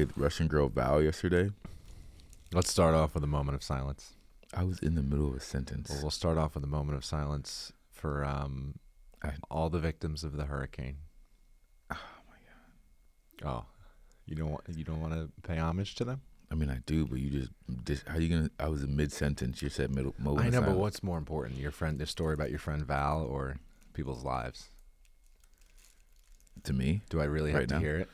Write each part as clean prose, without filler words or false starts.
the Russian girl Val yesterday? Let's start off with a moment of silence. I was in the middle of a sentence. We'll start off with a moment of silence for all the victims of the hurricane. Oh my God. Oh, you don't want to pay homage to them? I mean, I do, but you just how you gonna? I was in mid sentence. You said middle moment. I of know, but silence. what's more important, the story about your friend Val or people's lives? To me? Do I really have Right to now? hear it?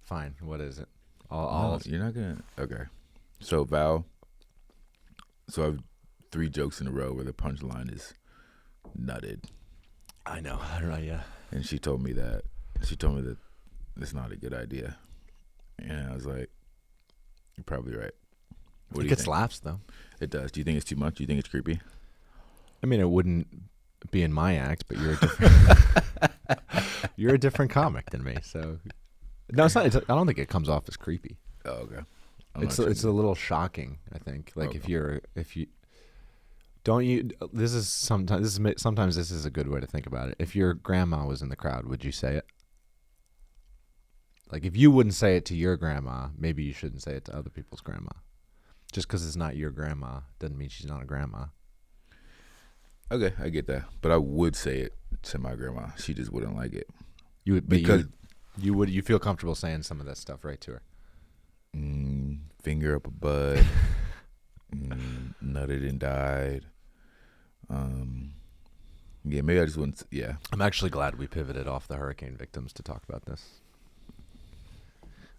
Fine. What is it? No, you're not gonna. Okay. So Val. So I have 3 jokes in a row where the punchline is nutted, I know. I don't know. Yeah. and she told me that it's not a good idea, and I was like, "You're probably right." What do It you gets think? laughs though. It does. Do you think it's too much? Do you think it's creepy? I mean, it wouldn't be in my act, but you're a different you're a different comic than me. So no, it's not. I don't think it comes off as creepy. Oh, okay. It's a little shocking. I think. Like Okay. if you don't you. Sometimes this is a good way to think about it. If your grandma was in the crowd, would you say it? Like if you wouldn't say it to your grandma, maybe you shouldn't say it to other people's grandma. Just because it's not your grandma doesn't mean she's not a grandma. Okay, I get that, but I would say it to my grandma. She just wouldn't like it. You would Because- you feel comfortable saying some of that stuff right to her. Finger up a butt, nutted and died. Yeah, maybe I just wouldn't. Yeah, I'm actually glad we pivoted off the hurricane victims to talk about this.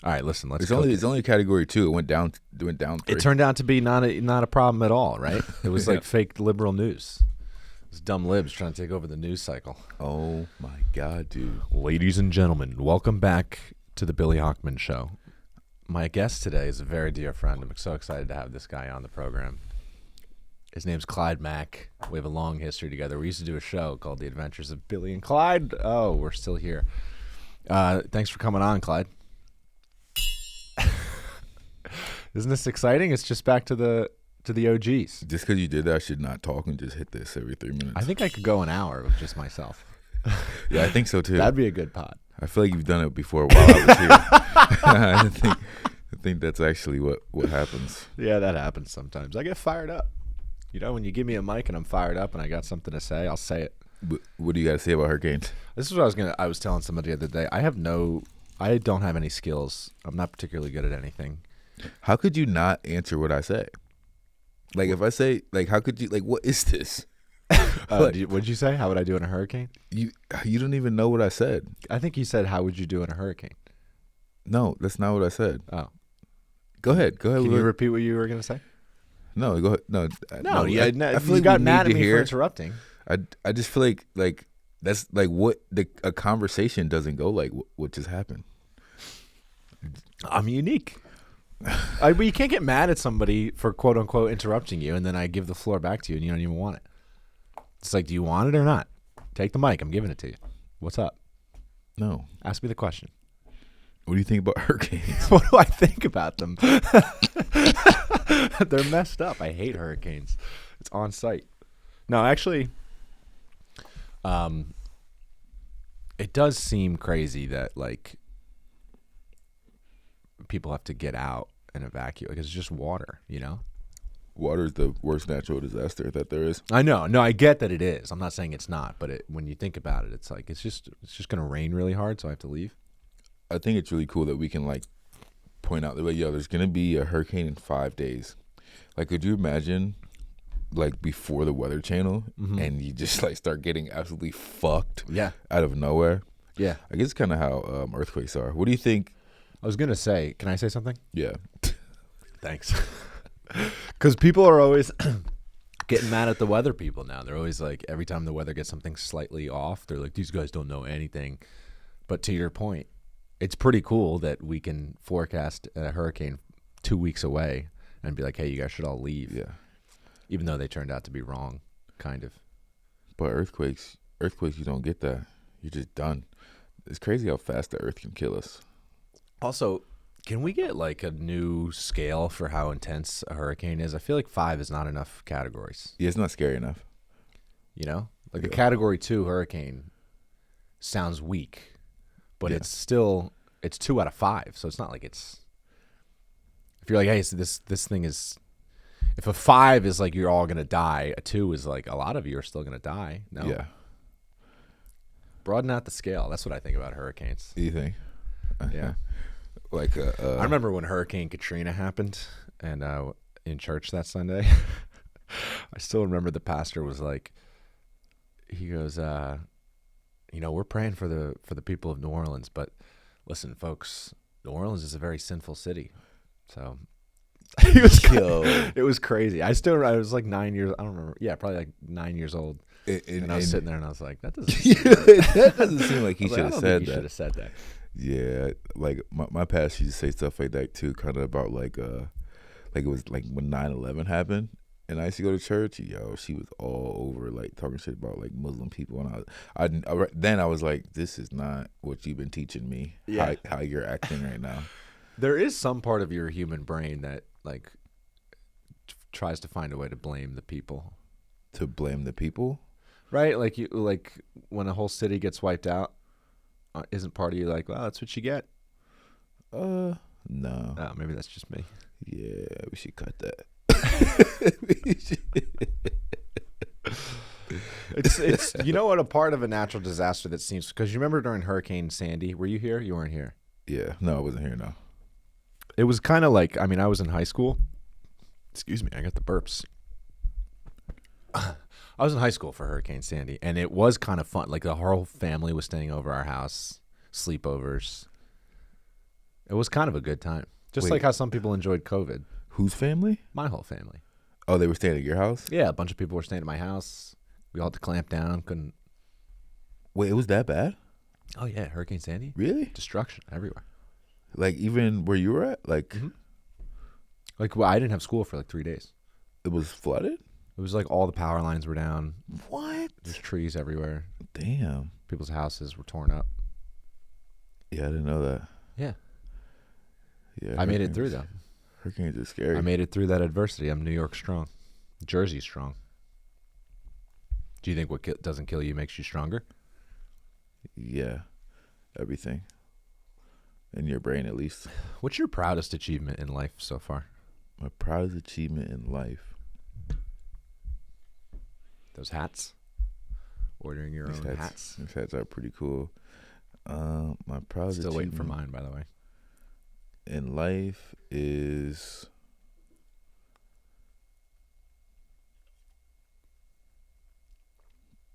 All right, listen. Let's. it's only a category 2. It went down. 3. It turned out to be not a problem at all, right? It was like fake liberal news. It was dumb libs trying to take over the news cycle. Oh my God, dude! Ladies and gentlemen, welcome back to the Billy Hockman Show. My guest today is a very dear friend. I'm so excited to have this guy on the program. His name's Clyde Mack. We have a long history together. We used to do a show called The Adventures of Billy and Clyde. Oh, we're still here. Thanks for coming on, Clyde. Isn't this exciting? It's just back to the OGs. Just because you did that, I should not talk and just hit this every 3 minutes. I think I could go an hour with just myself. Yeah, I think so too. That'd be a good pod. I feel like you've done it before while I was here. I think that's actually what happens. Yeah, that happens sometimes. I get fired up. You know, when you give me a mic and I'm fired up and I got something to say, I'll say it. What do you got to say about hurricanes? This is what I was telling somebody the other day. I don't have any skills. I'm not particularly good at anything. How could you not answer what I say? Like if I say, like, how could you, like, what is this? What'd you say? How would I do in a hurricane? You don't even know what I said. I think you said, how would you do in a hurricane? No, that's not what I said. Oh. Go ahead. Can you repeat what you were going to say? No, go ahead. No, I feel you got mad at me hear. for interrupting. I just feel like that's like what a conversation doesn't go like what just happened. I'm unique. But you can't get mad at somebody for quote unquote interrupting you, and then I give the floor back to you, and you don't even want it. It's like, do you want it or not? Take the mic. I'm giving it to you. What's up? No. Ask me the question. What do you think about hurricanes? What do I think about them? They're messed up. I hate hurricanes. It's on site. No, actually, it does seem crazy that like people have to get out and evacuate because it's just water, you know? Water is the worst natural disaster that there is. I know. No, I get that it is. I'm not saying it's not, but when you think about it, it's like it's just going to rain really hard, so I have to leave. I think it's really cool that we can like point out that there's gonna be a hurricane in 5 days. Like, could you imagine like before the Weather Channel and you just like start getting absolutely fucked out of nowhere? Yeah. I guess it's kind of how earthquakes are. What do you think? I was gonna say, can I say something? Yeah. Thanks. Because people are always getting mad at the weather people now. They're always like, every time the weather gets something slightly off, they're like, these guys don't know anything. But to your point, it's pretty cool that we can forecast a hurricane 2 weeks away and be like, hey, you guys should all leave. Yeah. Even though they turned out to be wrong, kind of. But earthquakes, you don't get that. You're just done. It's crazy how fast the earth can kill us. Also, can we get like a new scale for how intense a hurricane is? I feel like 5 is not enough categories. Yeah, it's not scary enough. You know? Like a category 2 hurricane sounds weak, but it's still it's 2 out of 5. So it's not like it's. If you're like, hey, so this thing is. If a 5 is like you're all gonna die, a 2 is like a lot of you are still gonna die. No. Yeah. Broaden out the scale. That's what I think about hurricanes. You think? Yeah. Like I remember when Hurricane Katrina happened, and in church that Sunday, I still remember the pastor was like, he goes, we're praying for the people of New Orleans, but listen, folks, New Orleans is a very sinful city, so. It was crazy. I was like 9 years. I don't remember. Yeah, probably like 9 years old. And I was sitting there and I was like, that doesn't. That doesn't seem like he should have said that. Should have said that. Yeah, like my pastor used to say stuff like that too, kind of about like it was like when 9/11 happened, and I used to go to church. Yo, she was all over like talking shit about like Muslim people, and I was like, this is not what you've been teaching me. Yeah. How you're acting right now. There is some part of your human brain that like tries to find a way to blame the people. To blame the people, right? Like when a whole city gets wiped out, isn't part of you like, well, that's what you get? No. Oh, maybe that's just me. Yeah, we should cut that. It's you know what, a part of a natural disaster that seems, because you remember during Hurricane Sandy, were you here? You weren't here. Yeah, no, I wasn't here. No. It was kind of like, I mean, I was in high school. Excuse me, I got the burps. I was in high school for Hurricane Sandy, and it was kind of fun. Like the whole family was staying over our house, sleepovers. It was kind of a good time. Just like how some people enjoyed COVID. Whose family? My whole family. Oh, they were staying at your house? Yeah, a bunch of people were staying at my house. We all had to clamp down. Couldn't. Wait, it was that bad? Oh yeah, Hurricane Sandy. Really? Destruction everywhere. Like even where you were at? Like, well, I didn't have school for like 3 days. It was flooded? It was like all the power lines were down. What? There's trees everywhere. Damn. People's houses were torn up. Yeah, I didn't know that. Yeah. Yeah. I made it through though. Hurricanes are scary. I made it through that adversity. I'm New York strong. Jersey strong. Do you think what doesn't kill you makes you stronger? Yeah. Everything. In your brain, at least. What's your proudest achievement in life so far? My proudest achievement in life. Those hats. Ordering your own hats. These hats are pretty cool. My proudest Still waiting achievement for mine, by the way. in life is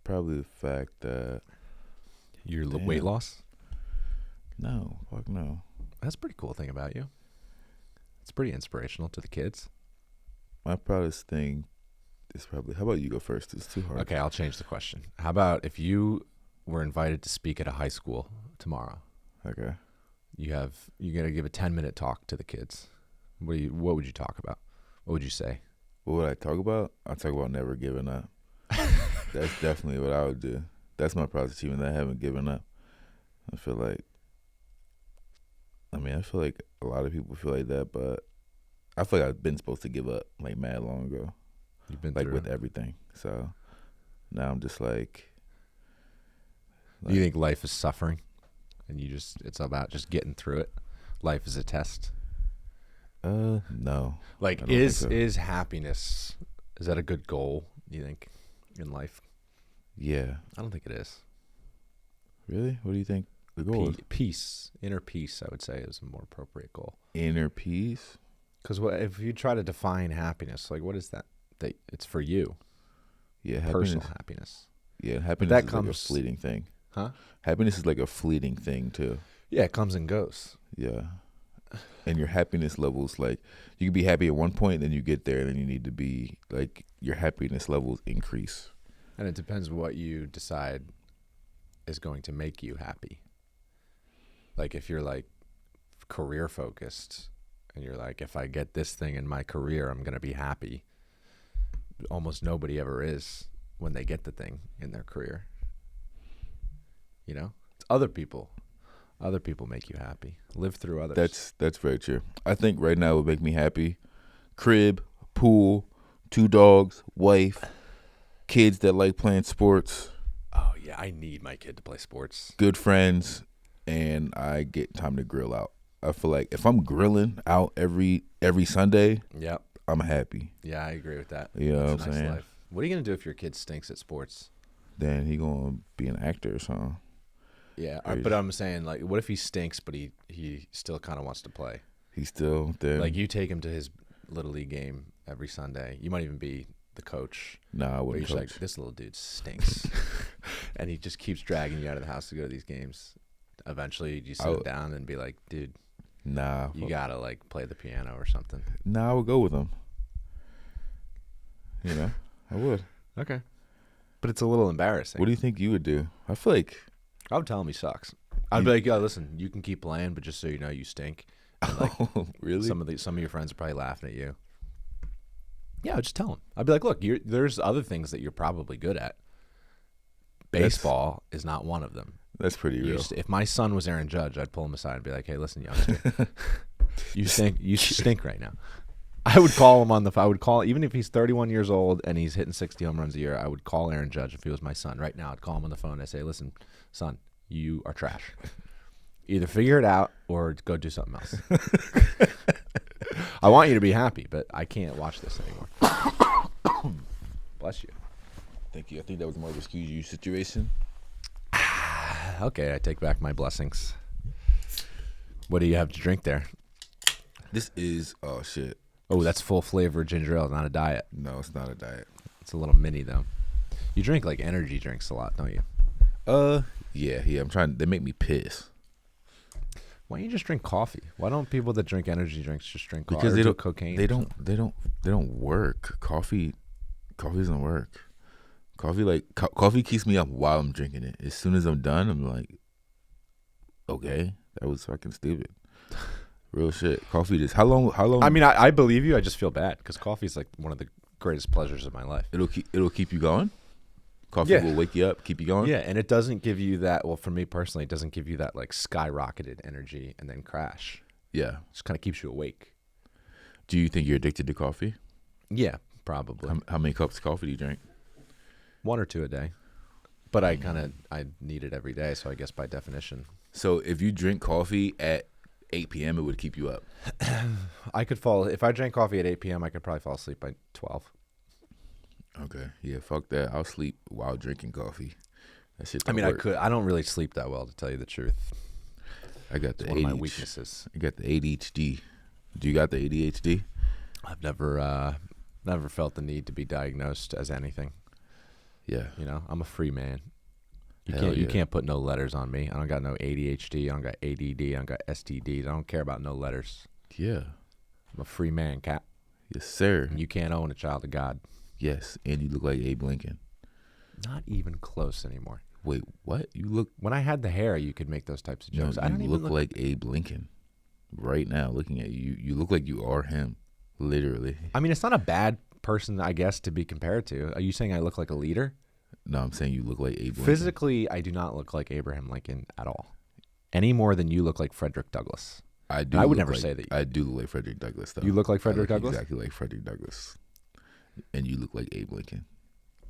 probably the fact that Your weight loss? no, fuck no. That's a pretty cool thing about you. It's pretty inspirational to the kids. My proudest thing is probably. How about you go first? It's too hard. Okay, I'll change the question. How about if you were invited to speak at a high school tomorrow? Okay. You're gonna give a 10-minute talk to the kids. What would you talk about? What would you say? What would I talk about? I'll talk about never giving up. That's definitely what I would do. That's my proudest achievement, that I haven't given up. I feel like a lot of people feel like that, but I feel like I've been supposed to give up like mad long ago. You've been like through with everything. So now I'm just like Do you think life is suffering, and it's about just getting through it? Life is a test. No. Like, is happiness, is that a good goal, you think, in life? Yeah. I don't think it is. Really? What do you think the goal is? Peace, inner peace, I would say, is a more appropriate goal. Inner peace? Because if you try to define happiness, like, what is that? It's for you. Yeah, personal happiness. Yeah, happiness that is comes, like a fleeting thing. Huh? Happiness is like a fleeting thing too. Yeah, it comes and goes. Yeah. And your happiness levels, like, you can be happy at one point, then you get there, and then you need to be, like, your happiness levels increase. And it depends what you decide is going to make you happy. Like, if you're, like, career focused, and you're like, if I get this thing in my career, I'm going to be happy. Almost nobody ever is when they get the thing in their career. You know? It's other people. Other people make you happy. Live through others. That's very true. I think right now would make me happy. Crib, pool, 2 dogs, wife, kids that like playing sports. Oh, yeah. I need my kid to play sports. Good friends, and I get time to grill out. I feel like if I'm grilling out every Sunday, Yep. I'm happy. Yeah, I agree with that. You know That's what I'm a nice saying? life. What are you gonna do if your kid stinks at sports? Then he gonna be an actor or something. Yeah, Crazy. but I'm saying, like, what if he stinks, but he still kind of wants to play? He's still there. Like, you take him to his little league game every Sunday. You might even be the coach. Nah, I Where wouldn't you're coach. just like, this little dude stinks, and he just keeps dragging you out of the house to go to these games. Eventually, you sit him down and be like, dude, Nah, you gotta like play the piano or something. Nah, I would go with him. You know, I would. Okay, but it's a little embarrassing. What do you think you would do? I feel like I would tell him he sucks. I'd be like, yo, listen, you can keep playing, but just so you know, you stink. And like, really? some of your friends are probably laughing at you. Yeah, I'd just tell him. I'd be like, look, there's other things that you're probably good at. Baseball is not one of them. That's pretty real. If my son was Aaron Judge, I'd pull him aside and be like, hey, listen, youngster, you stink. You stink right now. I would call him on the phone. I would call, even if he's 31 years old and he's hitting 60 home runs a year, I would call Aaron Judge if he was my son. Right now, I'd call him on the phone and I'd say, listen, son, you are trash. Either figure it out or go do something else. I want you to be happy, but I can't watch this anymore. Bless you. Thank you. I think that was more of a excuse you situation. Okay, I take back my blessings. What do you have to drink there? This is shit. Oh, that's full flavor ginger ale, not a diet. No, it's not a diet. It's a little mini though. You drink like energy drinks a lot, don't you? Yeah. I'm trying. They make me piss. Why don't you just drink coffee? Why don't people that drink energy drinks just drink coffee? Because they don't cocaine. They don't work. Coffee doesn't work. Coffee keeps me up while I'm drinking it. As soon as I'm done, I'm like, okay, that was fucking stupid. Real shit. Coffee just how long? I mean, I believe you. I just feel bad because coffee is like one of the greatest pleasures of my life. It'll keep you going. Coffee will wake you up, keep you going. Yeah, and it doesn't give you that. Well, for me personally, it doesn't give you that like skyrocketed energy and then crash. Yeah, It just kind of keeps you awake. Do you think you're addicted to coffee? Yeah, probably How many cups of coffee do you drink? 1 or 2 a day. But I need it every day, so I guess by definition, So if you drink coffee at 8 p.m., it would keep you up. I could fall. If I drank coffee at 8 p.m., I could probably fall asleep by 12. Okay. Yeah, fuck that. I'll sleep while drinking coffee. That shit I don't mean, work. I could. I don't really sleep that well, to tell you the truth. I got the It's one of my ADHD. weaknesses. I got the ADHD. Do you got the ADHD? I've never felt the need to be diagnosed as anything. Yeah. You know, I'm a free man. You Hell You yeah. can't put no letters on me. I don't got no ADHD. I don't got ADD. I don't got STDs. I don't care about no letters. Yeah. I'm a free man, cat. Yes, sir. And you can't own a child of God. Yes. And you look like Abe Lincoln. Not even close anymore. Wait, what? You look When I had the hair, you could make those types of jokes. No, I don't you even look like Abe Lincoln. Right now, looking at you, you look like you are him. Literally. I mean, it's not a bad person, I guess, to be compared to. Are you saying I look like a leader? No, I'm saying you look like Abe Lincoln. Physically, I do not look like Abraham Lincoln at all. Any more than you look like Frederick Douglass. I do. I would look never like- say that you- I do look like Frederick Douglass, though. You look like I Frederick look Douglass? Exactly like Frederick Douglass. And you look like Abe Lincoln.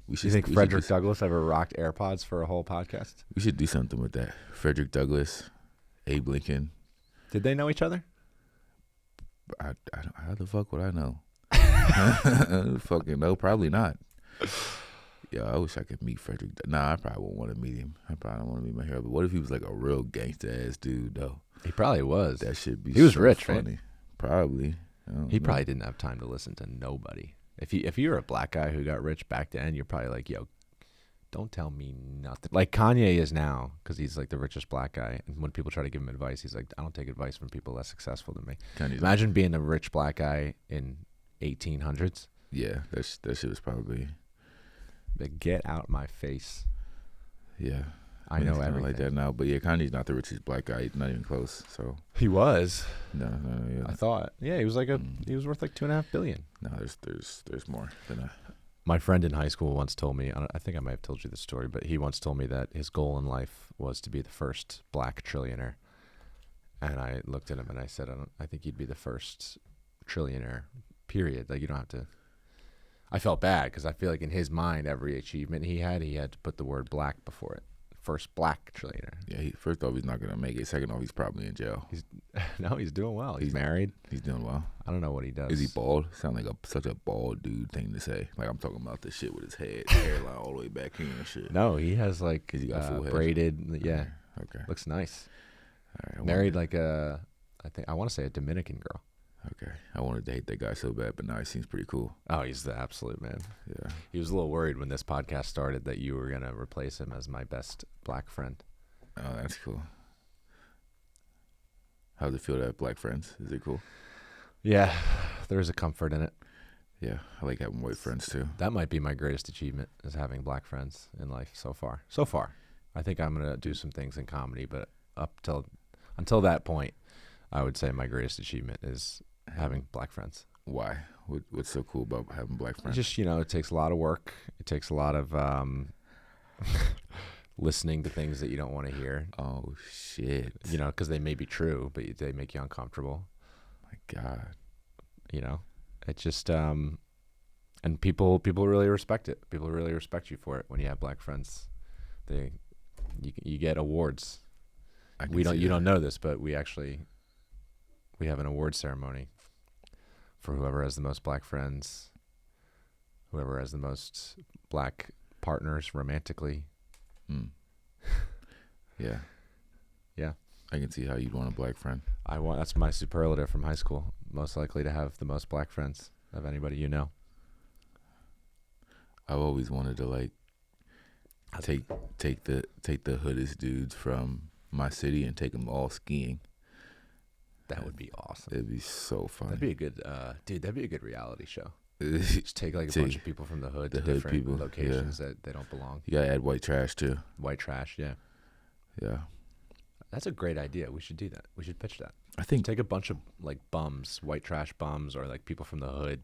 You think Frederick Douglass ever rocked AirPods for a whole podcast? We should do something with that. Frederick Douglass, Abe Lincoln. Did they know each other? I don't, how the fuck would I know? Fucking no, probably not. Yeah, I wish I could meet Frederick. Nah, I probably wouldn't want to meet him. I probably don't want to meet my hero. But what if he was like a real gangster ass dude though? He probably was. That should be. He was so rich, funny. right? Probably. I don't He know. probably didn't have time to listen to nobody. If you were a black guy who got rich back then, you're probably like, yo, don't tell me nothing. Like Kanye is now, because he's like the richest black guy. And when people try to give him advice, he's like, I don't take advice from people less successful than me. Kanye's- Imagine being a rich black guy in 1800s. Yeah, that shit was probably. Like, get out my face. Yeah, I mean, know it's kinda everything. like that now. But yeah, Kanye's not the richest black guy. He's not even close. So He was. no, yeah. I thought. Yeah, he was like he was worth like $2.5 billion. No, there's more than that. My friend in high school once told me, I think I might have told you this story, but he once told me that his goal in life was to be the first black trillionaire. And I looked at him and I said, I think you'd be the first trillionaire, period. Like, you don't have to. I felt bad because I feel like in his mind, every achievement he had to put the word black before it first black trillionaire. Yeah, first off, he's not going to make it. Second off, he's probably in jail. He's doing well. He's married. He's doing well. I don't know what he does. Is he bald? Sound like such a bald dude thing to say. Like, I'm talking about the shit with his hairline all the way back here and shit. No, he has like he got full braided. Yeah. Okay. Looks nice. All right. Married like I want to say a Dominican girl. Okay. I wanted to hate that guy so bad, but now he seems pretty cool. Oh, he's the absolute man. Yeah. He was a little worried when this podcast started that you were going to replace him as my best black friend. Oh, that's cool. How does it feel to have black friends? Is it cool? Yeah, there's a comfort in it. Yeah, I like having white friends too. That might be my greatest achievement, is having black friends in life so far. So far. I think I'm going to do some things in comedy, but until that point, I would say my greatest achievement is having black friends. Why? What's so cool about having black friends? Just, it takes a lot of work. It takes a lot of listening to things that you don't want to hear. Oh, shit. Because they may be true, but they make you uncomfortable. My God. It just, and people really respect it. People really respect you for it when you have black friends. You get awards. You don't know this, but we have an award ceremony for whoever has the most black friends, whoever has the most black partners romantically. Yeah. Yeah. I can see how you'd want a black friend. That's my superlative from high school. Most likely to have the most black friends of anybody you know. I've always wanted to take the hoodest dudes from my city and take them all skiing. That would be awesome. It'd be so fun. That'd be a good, that'd be a good reality show. Just take a bunch of people from the hood to different locations that they don't belong. You gotta add white trash too. White trash, yeah. Yeah. That's a great idea. We should do that. We should pitch that. I think take a bunch of bums, white trash bums, or people from the hood,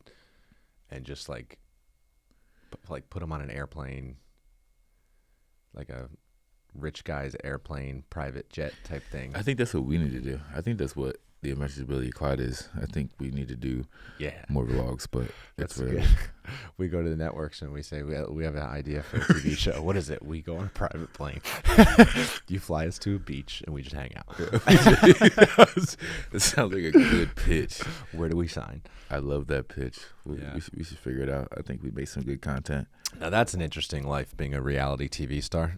and just put them on an airplane, like a rich guy's airplane, private jet type thing. I think that's what we need to do. I think that's what the Invincibility Clyde is. I think we need to do more vlogs, but that's good. We go to the networks and we say we have an idea for a TV show. What is it? We go on a private plane. You fly us to a beach and we just hang out. That sounds like a good pitch. Where do we sign? I love that pitch. We should figure it out. I think we make some good content. Now that's an interesting life, being a reality TV star.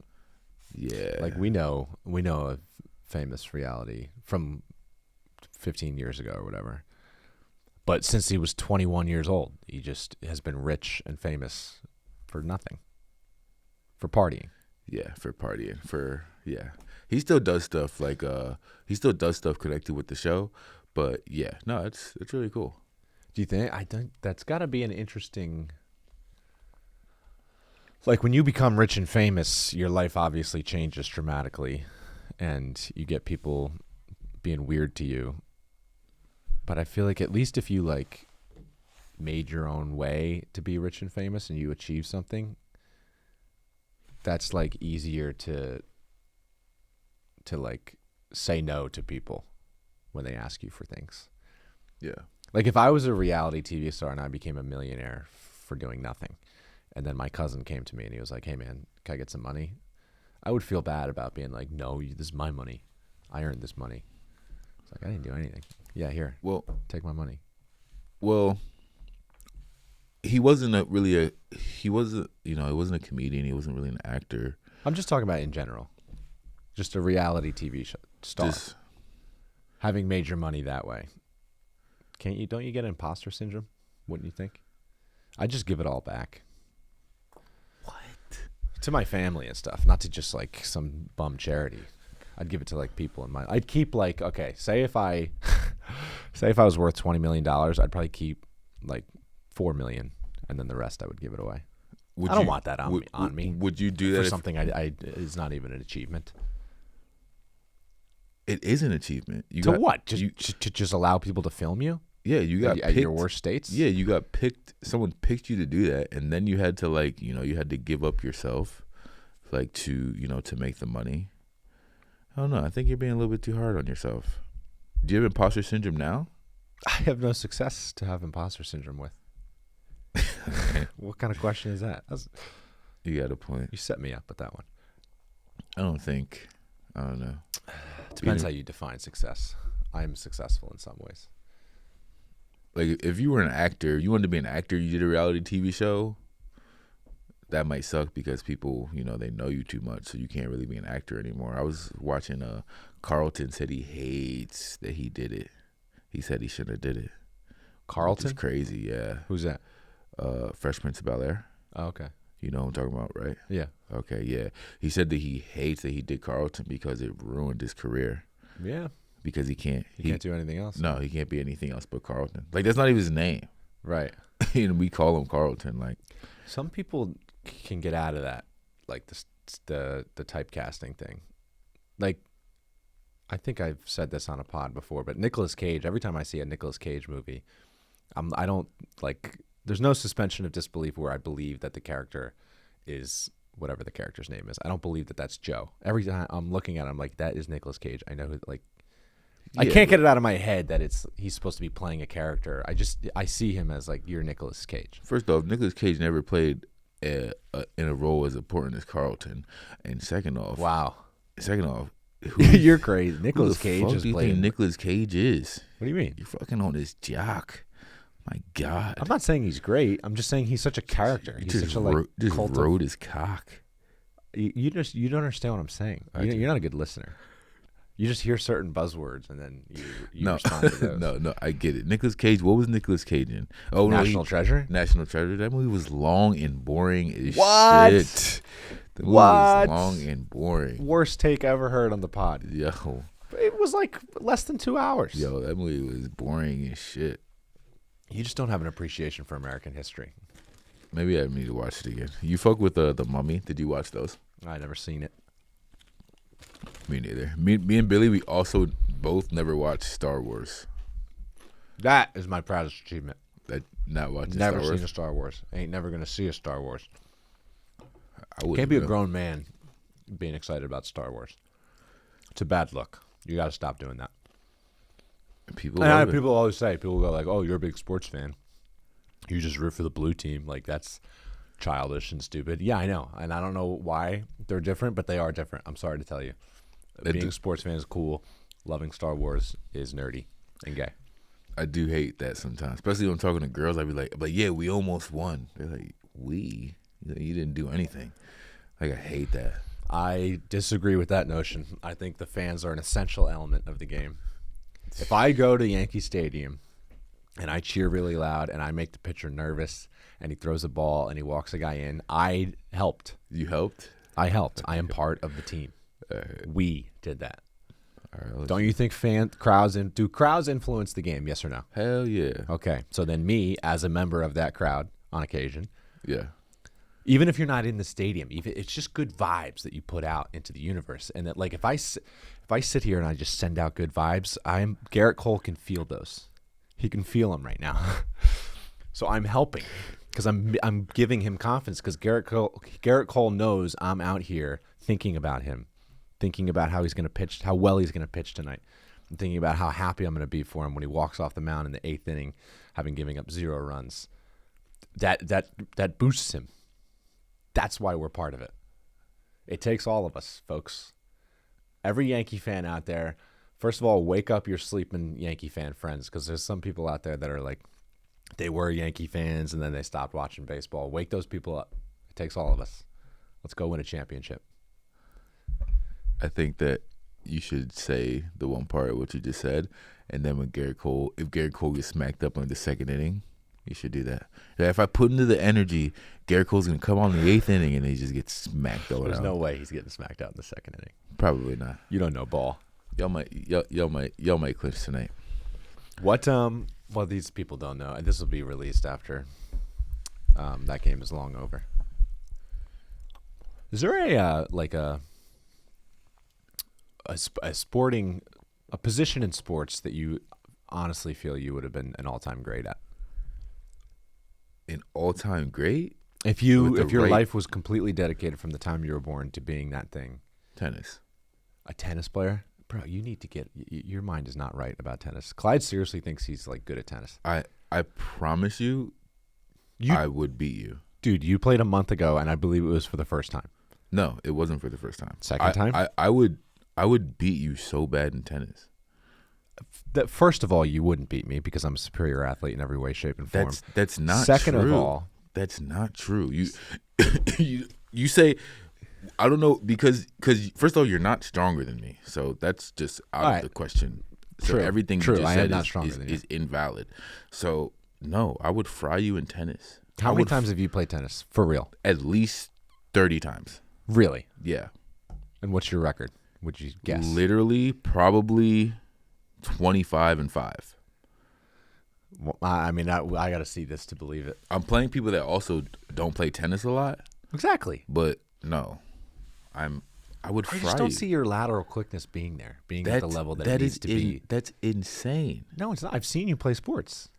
Yeah. We know a famous reality from 15 years ago or whatever. But since he was 21 years old, he just has been rich and famous for nothing. For partying. Yeah, for partying. He still does stuff connected with the show, but yeah, no, it's really cool. Do you think? I think that's got to be an interesting. When you become rich and famous, your life obviously changes dramatically, and you get people being weird to you. But I feel like at least if you made your own way to be rich and famous and you achieve something, that's easier to say no to people when they ask you for things. Yeah. If I was a reality TV star and I became a millionaire for doing nothing, and then my cousin came to me and he was like, "Hey man, can I get some money?" I would feel bad about being like, "No, this is my money. I earned this money." It's I didn't do anything. Yeah, here. Well, take my money. Well, he wasn't a comedian. He wasn't really an actor. I'm just talking about in general. Just a reality TV star. Having made your money that way. Don't you get imposter syndrome? Wouldn't you think? I'd just give it all back. What? To my family and stuff, not to just some bum charity. I'd give it to people in my. I'd keep say if I was worth $20 million, I'd probably keep $4 million, and then the rest I would give it away. I don't want that on me. Would you do that for something I is not even an achievement? It is an achievement. What? To just allow people to film you? Yeah, you got at your worst states. Yeah, you got picked. Someone picked you to do that, and then you had to you had to give up yourself, to make the money. I don't know. I think you're being a little bit too hard on yourself. Do you have imposter syndrome now? I have no success to have imposter syndrome with. What kind of question is that? You got a point. You set me up with that one. I don't think. I don't know. Depends how you define success. I'm successful in some ways. Like if you were an actor, you wanted to be an actor, you did a reality TV show, that might suck because people, they know you too much, so you can't really be an actor anymore. I was watching Carlton said he hates that he did it. He said he shouldn't have did it. Carlton? It's crazy, yeah. Who's that? Fresh Prince of Bel-Air. Oh, okay. You know what I'm talking about, right? Yeah. Okay, yeah. He said that he hates that he did Carlton because it ruined his career. Yeah. Because he can't do anything else. No, he can't be anything else but Carlton. Like that's not even his name. Right. And we call him Carlton. Like some people can get out of that, like the typecasting thing. Like I think I've said this on a pod before, but Nicolas Cage, every time I see a Nicolas Cage movie, I don't like there's no suspension of disbelief where I believe that the character is whatever the character's name is. I don't believe that that's Joe. Every time I'm looking at him, I'm like, that is Nicolas Cage. I know who, like, I can't get it out of my head that he's supposed to be playing a character. I see him as like, you're Nicolas Cage. First off, Nicolas Cage never played in a role as important as Carlton. And second off, you're crazy. Nicolas Cage is playing. Who do you think Nicolas Cage is? What do you mean? You're fucking on his jock. My God. I'm not saying he's great. I'm just saying he's such a character. He's such a rode his cock. You don't understand what I'm saying. You're not a good listener. You just hear certain buzzwords and then you respond to those. No, I get it. Nicolas Cage, what was Nicolas Cage in? Oh, National Treasure? National Treasure. That movie was long and boring as what? shit. The movie was long and boring. Worst take ever heard on the pod. Yo. It was like less than 2 hours. Yo, that movie was boring as shit. You just don't have an appreciation for American history. Maybe I need to watch it again. You fuck with the Mummy? Did you watch those? I never seen it. Me neither. Me and Billy, we also both never watched Star Wars. That is my proudest achievement. Not watching never Star Wars? Seen a Star Wars. Ain't never going to see a Star Wars. Can't be a grown man being excited about Star Wars. It's a bad look. You got to stop doing that. People always say, people go like, oh, you're a big sports fan. You just root for the blue team. Like, that's childish and stupid. Yeah, I know. And I don't know why they're different, but they are different. I'm sorry to tell you. Being a sports fan is cool. Loving Star Wars is nerdy and gay. I do hate that sometimes. Especially when I'm talking to girls, I'd be like, yeah, we almost won. They're like, we? You didn't do anything. Like, I hate that. I disagree with that notion. I think the fans are an essential element of the game. If I go to Yankee Stadium and I cheer really loud and I make the pitcher nervous and he throws a ball and he walks a guy in, I helped. You helped? I helped. I am part of the team. We did that. All right, don't you think crowds influence the game? Yes or no? Hell yeah. Okay. So then me, as a member of that crowd on occasion. Yeah. Even if you're not in the stadium, it's just good vibes that you put out into the universe. And that, like, if I sit here and I just send out good vibes, Garrett Cole can feel those. He can feel them right now. So I'm helping because I'm giving him confidence because Garrett Cole knows I'm out here thinking about him, thinking about how he's going to pitch, how well he's going to pitch tonight. I'm thinking about how happy I'm going to be for him when he walks off the mound in the 8th inning, having given up 0 runs. That boosts him. That's why we're part of it. It takes all of us, folks. Every Yankee fan out there, first of all, wake up your sleeping Yankee fan friends because there's some people out there that are like, they were Yankee fans and then they stopped watching baseball. Wake those people up. It takes all of us. Let's go win a championship. I think that you should say the one part of what you just said, and then if Garrett Cole gets smacked up in the 2nd inning, you should do that. Yeah, if I put into the energy, Garrett Cole's gonna come on in the 8th inning and he just gets smacked over. There's no way he's getting smacked out in the 2nd inning. Probably not. You don't know ball. Y'all might clinch tonight. What? Well, these people don't know, and this will be released after that game is long over. Is there a position in sports that you honestly feel you would have been an all-time great at? An all-time great? If your life was completely dedicated from the time you were born to being that thing. Tennis. A tennis player? Bro, you need to get your mind is not right about tennis. Clyde seriously thinks he's like good at tennis. I promise you I would beat you. Dude, you played a month ago and I believe it was for the first time. No, it wasn't for the first time. Second time? I would beat you so bad in tennis. That first of all, you wouldn't beat me because I'm a superior athlete in every way, shape, and form. That's not Second true. of all, that's not true. You say, I don't know, because first of all, you're not stronger than me, so that's just out of the question. So True. everything True. you just I am said not stronger than you. is invalid. So no, I would fry you in tennis. How many times have you played tennis for real? At least 30 times. Really? Yeah. And what's your record? Would you guess? Literally, probably 25-5. Well, I mean, I got to see this to believe it. I'm playing people that also don't play tennis a lot, Exactly. but no, I would I fry just don't you. see your lateral quickness being there, at the level that it needs to be. That's insane. No, it's not. I've seen you play sports.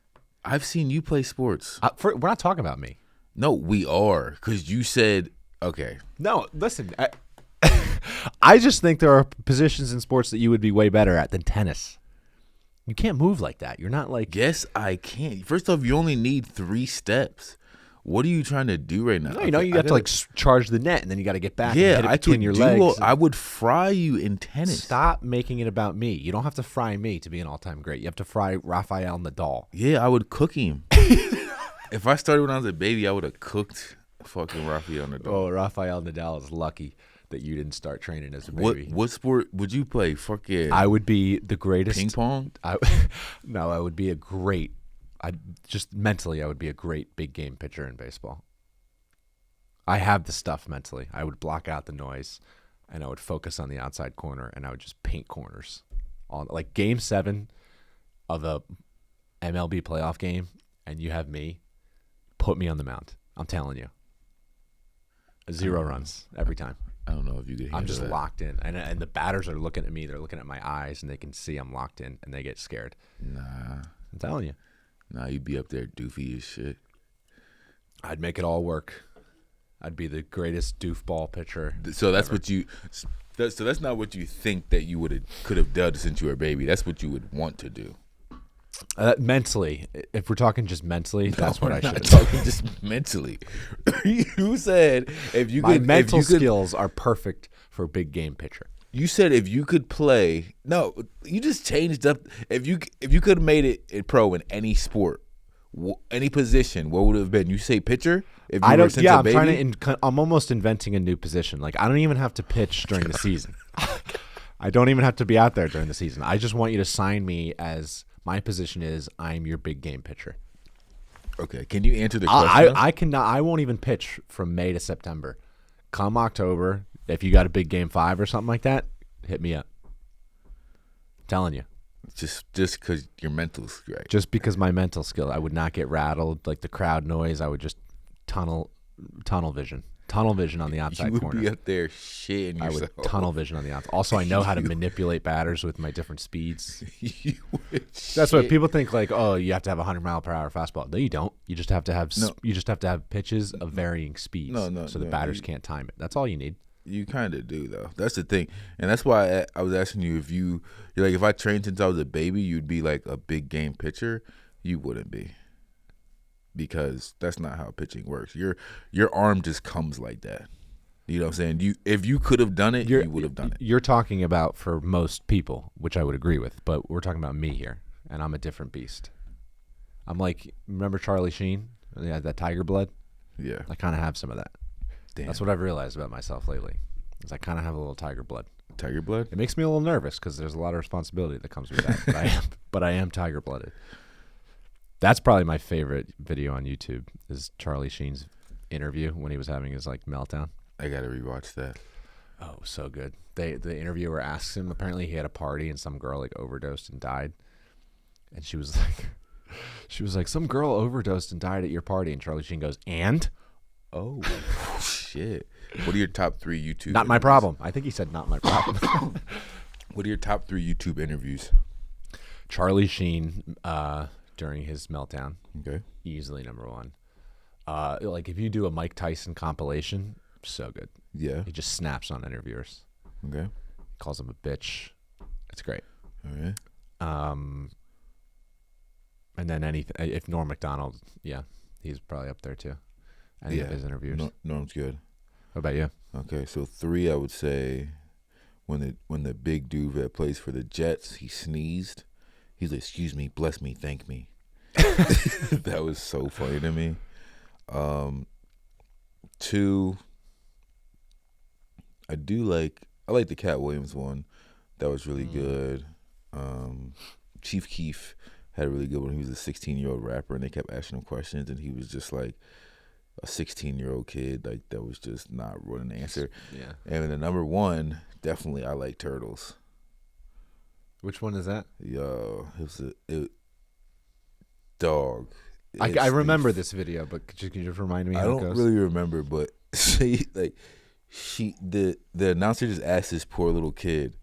I've seen you play sports. We're not talking about me. No, we are, because you said, okay. No, listen. I just think there are positions in sports that you would be way better at than tennis. You can't move like that. You're not like. Yes, I can. First off, you only need 3 steps. What are you trying to do right now? No, you have to like charge the net and then you got to get back. And hit it I between could your do. legs. I would fry you in tennis. Stop making it about me. You don't have to fry me to be an all-time great. You have to fry Rafael Nadal. Yeah, I would cook him. If I started when I was a baby, I would have cooked fucking Rafael Nadal. Oh, Rafael Nadal is lucky that you didn't start training as a baby. What sport would you play? Fucking I would be the greatest. ping pong? No, I would be a great. I would be a great big game pitcher in baseball. I have the stuff mentally. I would block out the noise, and I would focus on the outside corner, and I would just paint corners. On like Game 7 of a MLB playoff game, and you have me. Put me on the mound. I'm telling you. 0 runs every time. I don't know if you could handle I'm just that. locked in, and the batters are looking at me. They're looking at my eyes, and they can see I'm locked in, and they get scared. Nah, I'm telling you. you'd be up there doofy as shit. I'd make it all work. I'd be the greatest doofball pitcher. So that's ever. what you. So that's not what you think that you could have done since you were a baby. That's what you would want to do. Mentally, if we're talking just mentally, that's what I should have talking just mentally. You said if you My could, mental if you could, skills are perfect for a big game pitcher. You said if you could play. No, you just changed up. If you could have made it in pro in any sport, any position, what would it have been? You say pitcher? If you I were don't. since Yeah, a I'm baby? trying to. I'm almost inventing a new position. Like I don't even have to pitch during the season. I don't even have to be out there during the season. I just want you to sign me as my position is I'm your big game pitcher. Okay, can you answer the question? I cannot. I won't even pitch from May to September. Come October, if you got a big game 5 or something like that, hit me up. I'm telling you. Just because your mental's right. Just because my mental skill, I would not get rattled like the crowd noise. I would just tunnel vision on the outside You would corner. be up there shitting I yourself. would tunnel vision on the outside. Also, I know how to manipulate batters with my different speeds. You would That's what shit. people think. Like, oh, you have to have a 100-mile-per-hour fastball. No, you don't. You just have to have. No. You just have to have pitches of varying speeds. So the batters can't time it. That's all you need. You kind of do though. That's the thing, and that's why I was asking you if you're like if I trained since I was a baby, you'd be like a big game pitcher. You wouldn't be, because that's not how pitching works. Your arm just comes like that. You know what I'm saying? If you could have done it, you would have done it. You're talking about for most people, which I would agree with, but we're talking about me here, and I'm a different beast. I'm like, remember Charlie Sheen? Yeah, that tiger blood. Yeah, I kind of have some of that. damn. That's what I've realized about myself lately. Is I kind of have a little tiger blood. Tiger blood. It makes me a little nervous because there's a lot of responsibility that comes with that. But I am tiger blooded. That's probably my favorite video on YouTube is Charlie Sheen's interview when he was having his like meltdown. I gotta rewatch that. Oh, so good. The interviewer asks him. Apparently, he had a party and some girl like overdosed and died. And she was like, some girl overdosed and died at your party. And Charlie Sheen goes, and. Oh shit! What are your top 3 YouTube? Not my interviews? problem. I think he said not my problem. What are your top 3 YouTube interviews? Charlie Sheen during his meltdown, Okay. easily number 1. Like if you do a Mike Tyson compilation, so good. Yeah. He just snaps on interviewers. Okay. Calls them a bitch. It's great. All right. And then if Norm Macdonald, yeah, he's probably up there too. Any of his interviews. Norm's good. What about you? Okay, so 3, I would say when the big dude that plays for the Jets, he sneezed. He's like, "Excuse me, bless me, thank me." That was so funny to me. 2, I like the Cat Williams one. That was really good. Chief Keef had a really good one. He was a 16-year-old rapper, and they kept asking him questions, and he was just like a 16-year-old kid, like that was just not running an answer. Yeah. And the number 1, definitely, I like Turtles. Which one is that? Yo, dog. I remember this video, but can you just remind me how I it don't goes? really remember, but the announcer just asked this poor little kid.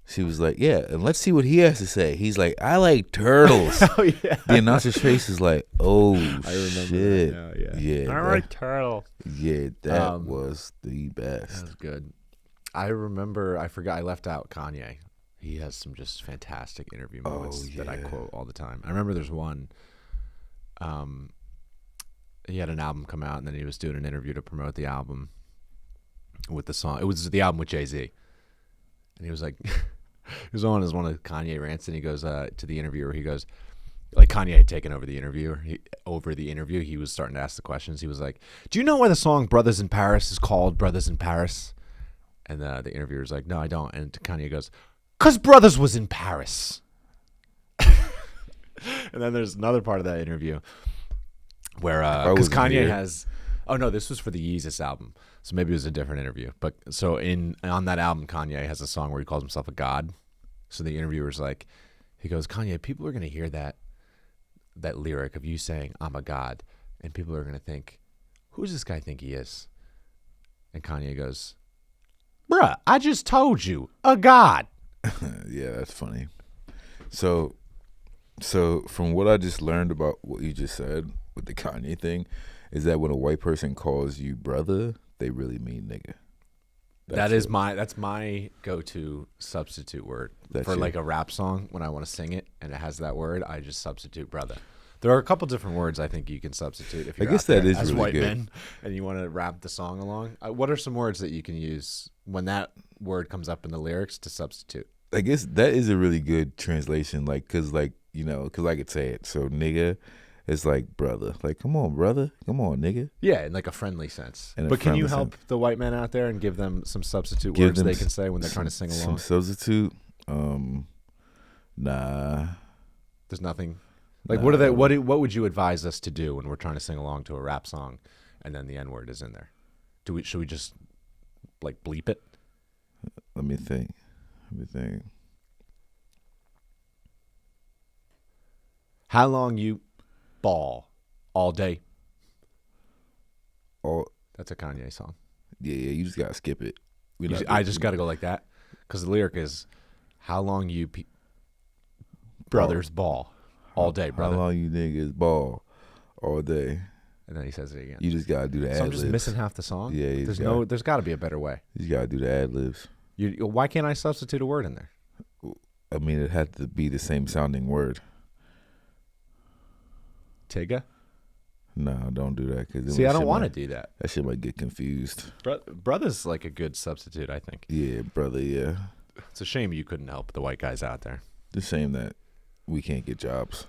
She was like, "Yeah, and let's see what he has to say." He's like, "I like turtles." Oh yeah. The announcer's face is like, "Oh I remember shit, that now, yeah. I like turtles. Yeah, that was the best. That was good. I remember. I forgot. I left out Kanye. He has some just fantastic interview moments that I quote all the time. I remember there's one. He had an album come out, and then he was doing an interview to promote the album with the song. It was the album with Jay-Z, and he was like, he was on as one of Kanye rants, and he goes to the interviewer. He goes, like Kanye had taken over the interview. He was starting to ask the questions. He was like, "Do you know why the song Brothers in Paris is called Brothers in Paris?" And the interviewer's like, "No, I don't." And Kanye goes, "'Cause Brothers was in Paris." And then there's another part of that interview where because Kanye has, oh no, this was for the Yeezus album, so maybe it was a different interview. But so on that album, Kanye has a song where he calls himself a god. So the interviewer's like, he goes, "Kanye, people are gonna hear that lyric of you saying I'm a god, and people are gonna think, who does this guy think he is?" And Kanye goes, "Bruh, I just told you, a god." Yeah, that's funny. So from what I just learned about what you just said with the Kanye thing, is that when a white person calls you brother, they really mean nigga. That's my go-to substitute word for like a rap song. When I want to sing it and it has that word, I just substitute brother. There are a couple different words I think you can substitute if you're as really white good. Men and you want to rap the song along. What are some words that you can use when that word comes up in the lyrics to substitute? I guess that is a really good translation, like, cause I could say it. So nigga is like brother, like come on brother, come on nigga. Yeah, in like a friendly sense. But can you help the white men out there and give them some substitute words they can say when they're trying to sing along? Some substitute? Nah. There's nothing. Like what would you advise us to do when we're trying to sing along to a rap song, and then the N word is in there? Should we just like bleep it? Let me think. How long you ball all day? That's a Kanye song. Yeah, you just gotta skip it. I just gotta go like that because the lyric is, "How long you brothers ball all day, brother." How long you niggas ball all day? And then he says it again. You just gotta do the ad-libs. So I'm just missing half the song. Yeah, there's got to be a better way. You gotta do the ad-libs. Why can't I substitute a word in there? I mean, it had to be the same sounding word. Tigga? No, don't do that. See, I don't want to do that. That shit might get confused. Brother's like a good substitute, I think. Yeah, brother, yeah. It's a shame you couldn't help the white guys out there. It's a shame that we can't get jobs.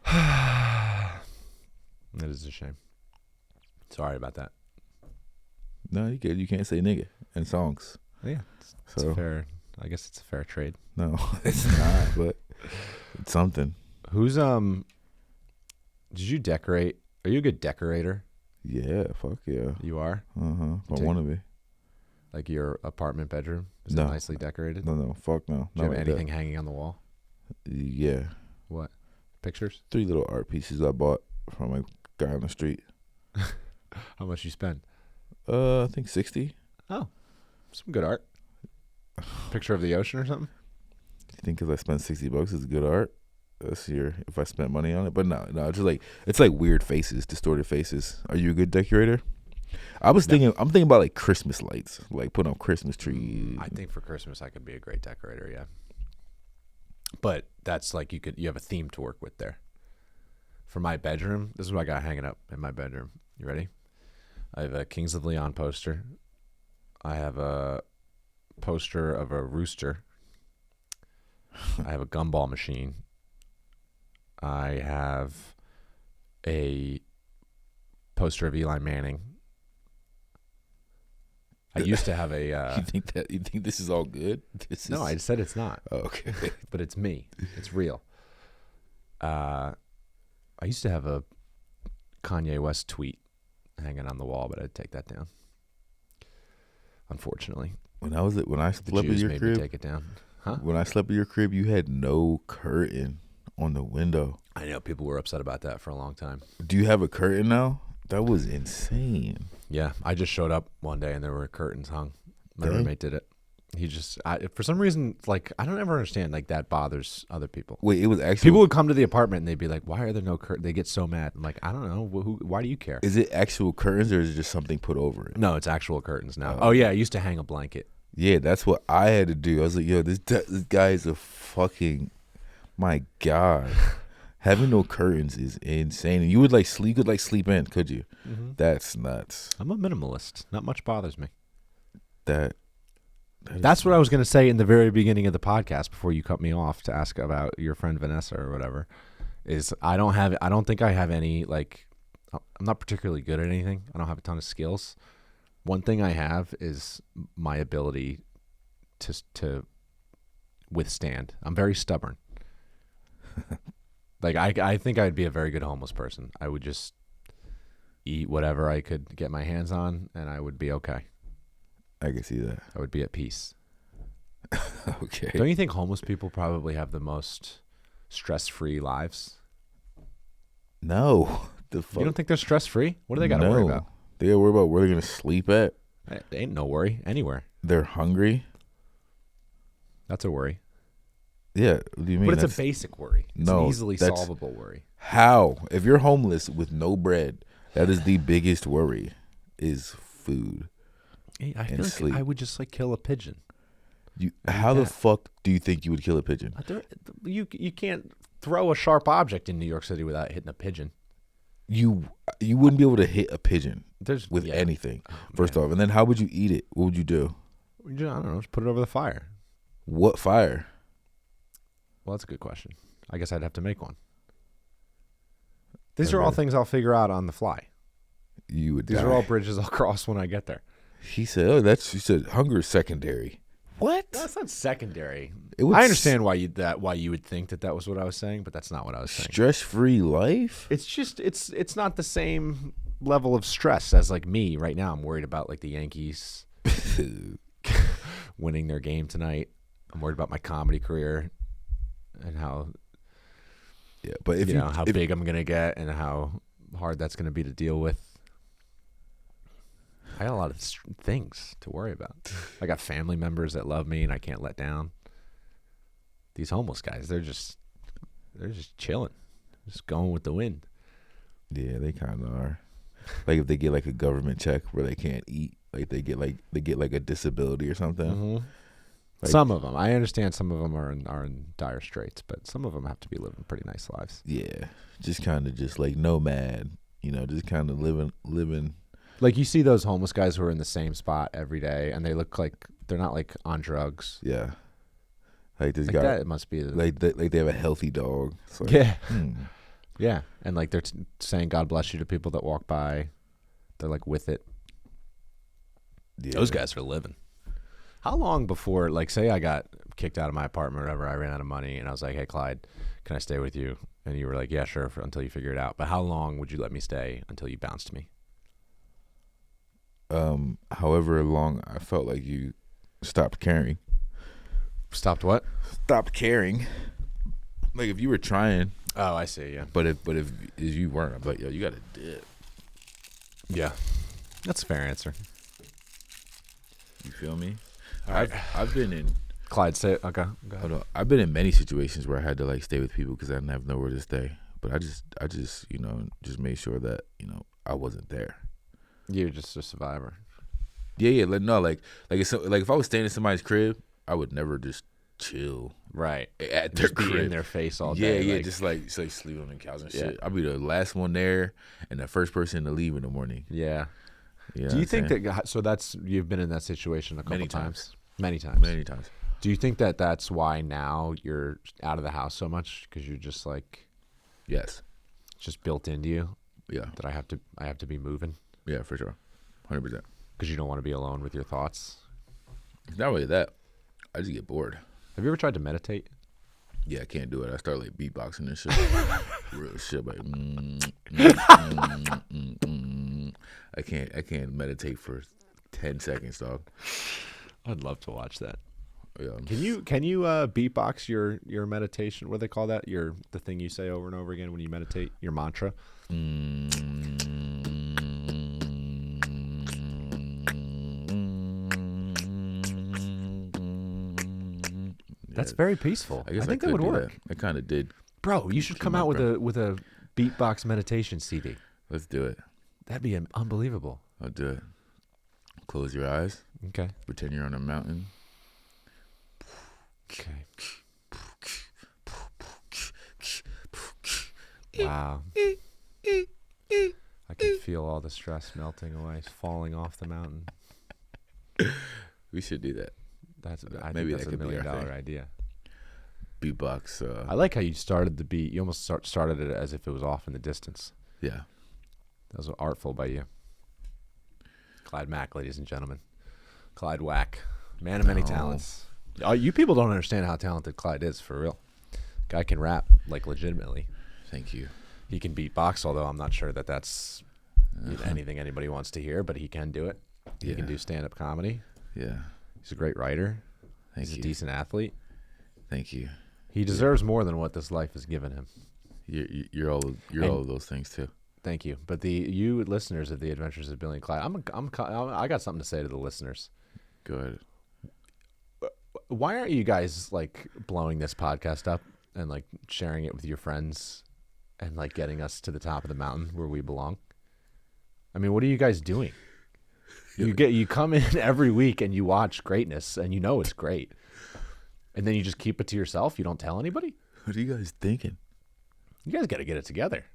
That is a shame. Sorry about that. No, you can't say nigga in songs. Yeah, it's fair. I guess it's a fair trade. No, it's not, but it's something. Who's did you decorate? Are you a good decorator? Yeah, fuck yeah. You are? I want to be. Like your apartment bedroom? Is it nicely decorated? No, fuck no. Do you have anything hanging on the wall? Yeah. What? Pictures? 3 little art pieces I bought from a guy on the street. How much you spend? I think 60. Oh, some good art. Picture of the ocean or something? You think because I spent $60 is good art? This year, if I spent money on it, but no, it's like weird faces, distorted faces. Are you a good decorator? I'm thinking about like Christmas lights, like putting up Christmas trees. I think for Christmas I could be a great decorator, yeah. But that's like you have a theme to work with there. For my bedroom, this is what I got hanging up in my bedroom. You ready? I have a Kings of Leon poster. I have a poster of a rooster. I have a gumball machine. I have a poster of Eli Manning. I used to have a. You think this is all good? No, I said it's not. Oh, okay. But it's me. It's real. I used to have a Kanye West tweet hanging on the wall, but I'd take that down. Unfortunately, When I slept in Jews your made me crib, take it down. Huh? when I slept in your crib, you had no curtain on the window. I know people were upset about that for a long time. Do you have a curtain now? That was insane. Yeah, I just showed up one day and there were curtains hung. My Dang. roommate did it. He just, for some reason, like, I don't ever understand, like, that bothers other people. Wait, it was actually People would come to the apartment and they'd be like, why are there no curtains? They get so mad. I'm like, I don't know. Why do you care? Is it actual curtains or is it just something put over it? No, it's actual curtains now. Oh, yeah, I used to hang a blanket. Yeah, that's what I had to do. I was like, yo, this guy is a fucking, my God. Having no curtains is insane. And you would sleep in, could you? Mm-hmm. That's nuts. I'm a minimalist. Not much bothers me. That's what I was going to say in the very beginning of the podcast before you cut me off to ask about your friend Vanessa or whatever, is I don't think I have any, like, I'm not particularly good at anything. I don't have a ton of skills. One thing I have is my ability to withstand. I'm very stubborn. Like, I think I'd be a very good homeless person. I would just eat whatever I could get my hands on, and I would be okay. I can see that. I would be at peace. Okay. Don't you think homeless people probably have the most stress-free lives? No. The fuck? You don't think they're stress-free? What do they got to worry about? They got to worry about where they're going to sleep at. There ain't no worry anywhere. They're hungry. That's a worry. Yeah. What do you mean? But it's a basic worry. It's an easily solvable worry. How? If you're homeless with no bread, that is the biggest worry, is food. I feel like sleep. I would just kill a pigeon. How the fuck do you think you would kill a pigeon? You can't throw a sharp object in New York City without hitting a pigeon. You wouldn't be able to hit a pigeon with anything. Oh, first off, and then how would you eat it? What would you do? I don't know. Just put it over the fire. What fire? Well, that's a good question. I guess I'd have to make one. These are all things I'll figure out on the fly. You would. These are all bridges I'll cross when I get there. He said, "Oh, she said hunger is secondary." What? That's not secondary. I understand why you would think that was what I was saying, but that's not what I was saying. Stress-free life? It's just it's not the same level of stress as like me right now. I'm worried about like the Yankees winning their game tonight. I'm worried about my comedy career and how but if how big I'm gonna get and how hard that's gonna be to deal with. I got a lot of things to worry about. I got family members that love me and I can't let down. These homeless guys, they're just chilling, just going with the wind. Yeah, they kind of are. Like if they get like a government check where they can't eat, like they get like a disability or something. Mm-hmm. Some of them, I understand. Some of them are in dire straits, but some of them have to be living pretty nice lives. Yeah, just kind of just like nomad, just kind of living. Like you see those homeless guys who are in the same spot every day, and they look like they're not like on drugs. Yeah, like this like guy. That must be like they have a healthy dog. So yeah, yeah, and like they're saying "God bless you" to people that walk by. They're like with it. Yeah. Those guys are living. How long before, like, say I got kicked out of my apartment or whatever, I ran out of money, and I was like, "Hey, Clyde, can I stay with you?" And you were like, "Yeah, sure," until you figure it out. But how long would you let me stay until you bounced me? However long I felt like you stopped caring. Stopped what? Stopped caring. Like if you were trying. Oh, I see. Yeah. But if you weren't, I'm like, yo, you got to dip. Yeah, that's a fair answer. You feel me? Right. I've been in. Clyde, say it. Okay. Go ahead. I've been in many situations where I had to like stay with people because I didn't have nowhere to stay. But I just just made sure that I wasn't there. You're just a survivor. Yeah. Like if I was staying in somebody's crib, I would never just chill. Right. At their crib. Be in their face all day. Yeah. Just like sleep on the couch and shit. I'll be the last one there and the first person to leave in the morning. Yeah. Yeah. Do you think that? So you've been in that situation a couple Many times. times. Many times. Many times. Do you think that that's why now you're out of the house so much because you're just like, Yes. it's just built into you Yeah. that I have to be moving Yeah, for sure. 100%. because you don't want to be alone with your thoughts? It's not really that. I just get bored. Have you ever tried to meditate? Yeah, I can't do it. I start like beatboxing and shit. Real shit. Like, I can't meditate for 10 seconds, dog. I'd love to watch that. Yeah. Can you beatbox your meditation? What do they call that? The thing you say over and over again when you meditate, your mantra. That's very peaceful. I think that would work. I kind of did. Bro, you should come out with a beatbox meditation CD. Let's do it. That'd be unbelievable. I'll do it. Close your eyes. Okay. Pretend you're on a mountain. Okay. Wow. I can feel all the stress melting away, falling off the mountain. We should do that. I Maybe think that's that could $1 be our million thing. idea. Beatbox. I like how you started the beat. You almost started it as if it was off in the distance. Yeah. That was artful by you. Clyde Mack, ladies and gentlemen. Clyde Wack. Man of many talents. You people don't understand how talented Clyde is, for real. Guy can rap, like, legitimately. Thank you. He can beatbox, although I'm not sure that that's anything anybody wants to hear, but he can do it. He can do stand-up comedy. Yeah. He's a great writer. Thank He's you. a decent athlete. Thank you. He deserves more than what this life has given him. You're all of those things too. Thank you. But you listeners of The Adventures of Billy and Clyde, I got something to say to the listeners. Go ahead. Why aren't you guys like blowing this podcast up and like sharing it with your friends and like getting us to the top of the mountain where we belong? I mean, what are you guys doing? You come in every week and you watch greatness and you know it's great. And then you just keep it to yourself. You don't tell anybody. What are you guys thinking? You guys got to get it together.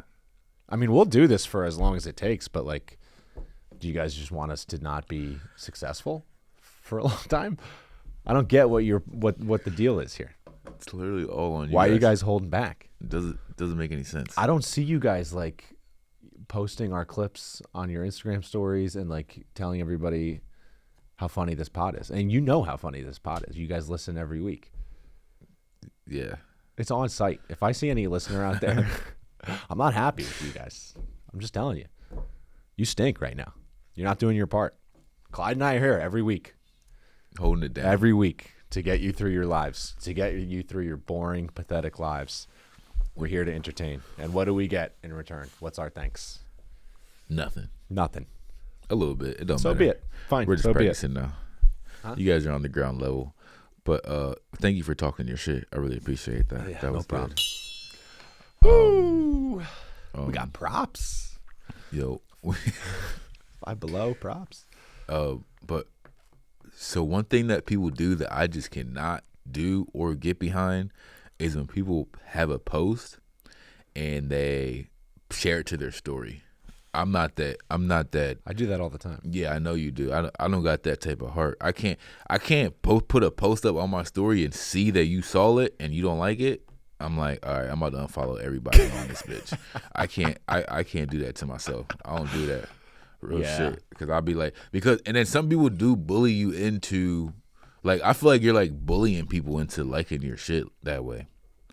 I mean, we'll do this for as long as it takes, but like, do you guys just want us to not be successful for a long time? I don't get what the deal is here. It's literally all on you. Why are you guys holding back? It doesn't make any sense. I don't see you guys like posting our clips on your Instagram stories and like telling everybody how funny this pod is. And you know how funny this pod is. You guys listen every week. Yeah. It's on site. If I see any listener out there, I'm not happy with you guys. I'm just telling you. You stink right now. You're not doing your part. Clyde and I are here every week. Holding it down. Every week to get you through your lives, to get you through your boring, pathetic lives. We're here to entertain. And what do we get in return? What's our thanks? Nothing. Nothing. A little bit. It don't matter. So be it. Fine. We're just so practicing now. Huh? You guys are on the ground level. But thank you for talking your shit. I really appreciate that. Yeah, that was no problem. good. Ooh. We got props. Yo. Five Below props. But so one thing that people do that I just cannot do or get behind is when people have a post and they share it to their story. I'm not that. I do that all the time. Yeah, I know you do. I don't got that type of heart. I can't put a post up on my story and see that you saw it and you don't like it. I'm like, all right, I'm about to unfollow everybody on this bitch. I can't do that to myself. I don't do that. Real shit. Because I'll be like, and then some people do bully you into, like, I feel like you're like bullying people into liking your shit that way.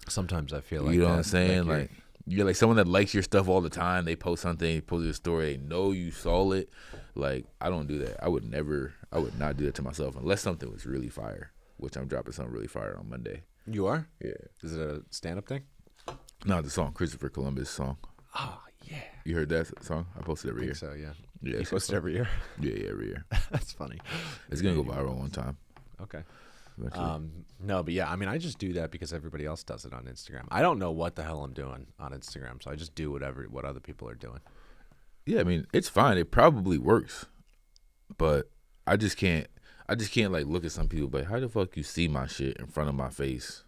Sometimes I feel like you know that, what I'm saying? like Like you're like someone that likes your stuff all the time. They post something, they post a story, they know you saw it. Like, I don't do that. I would not do that to myself unless something was really fire, which I'm dropping something really fire on Monday. You are? Yeah. Is it a stand-up thing? No, the song, Christopher Columbus song. Oh, yeah. You heard that song? I posted every I year. think so, yeah. Yeah, You post it every year? Yeah, every year. That's funny. It's gonna go viral one time. Okay. Eventually. No, but yeah, I mean, I just do that because everybody else does it on Instagram. I don't know what the hell I'm doing on Instagram, so I just do what other people are doing. Yeah, I mean, it's fine. It probably works, but I just can't like look at some people, but how the fuck you see my shit in front of my face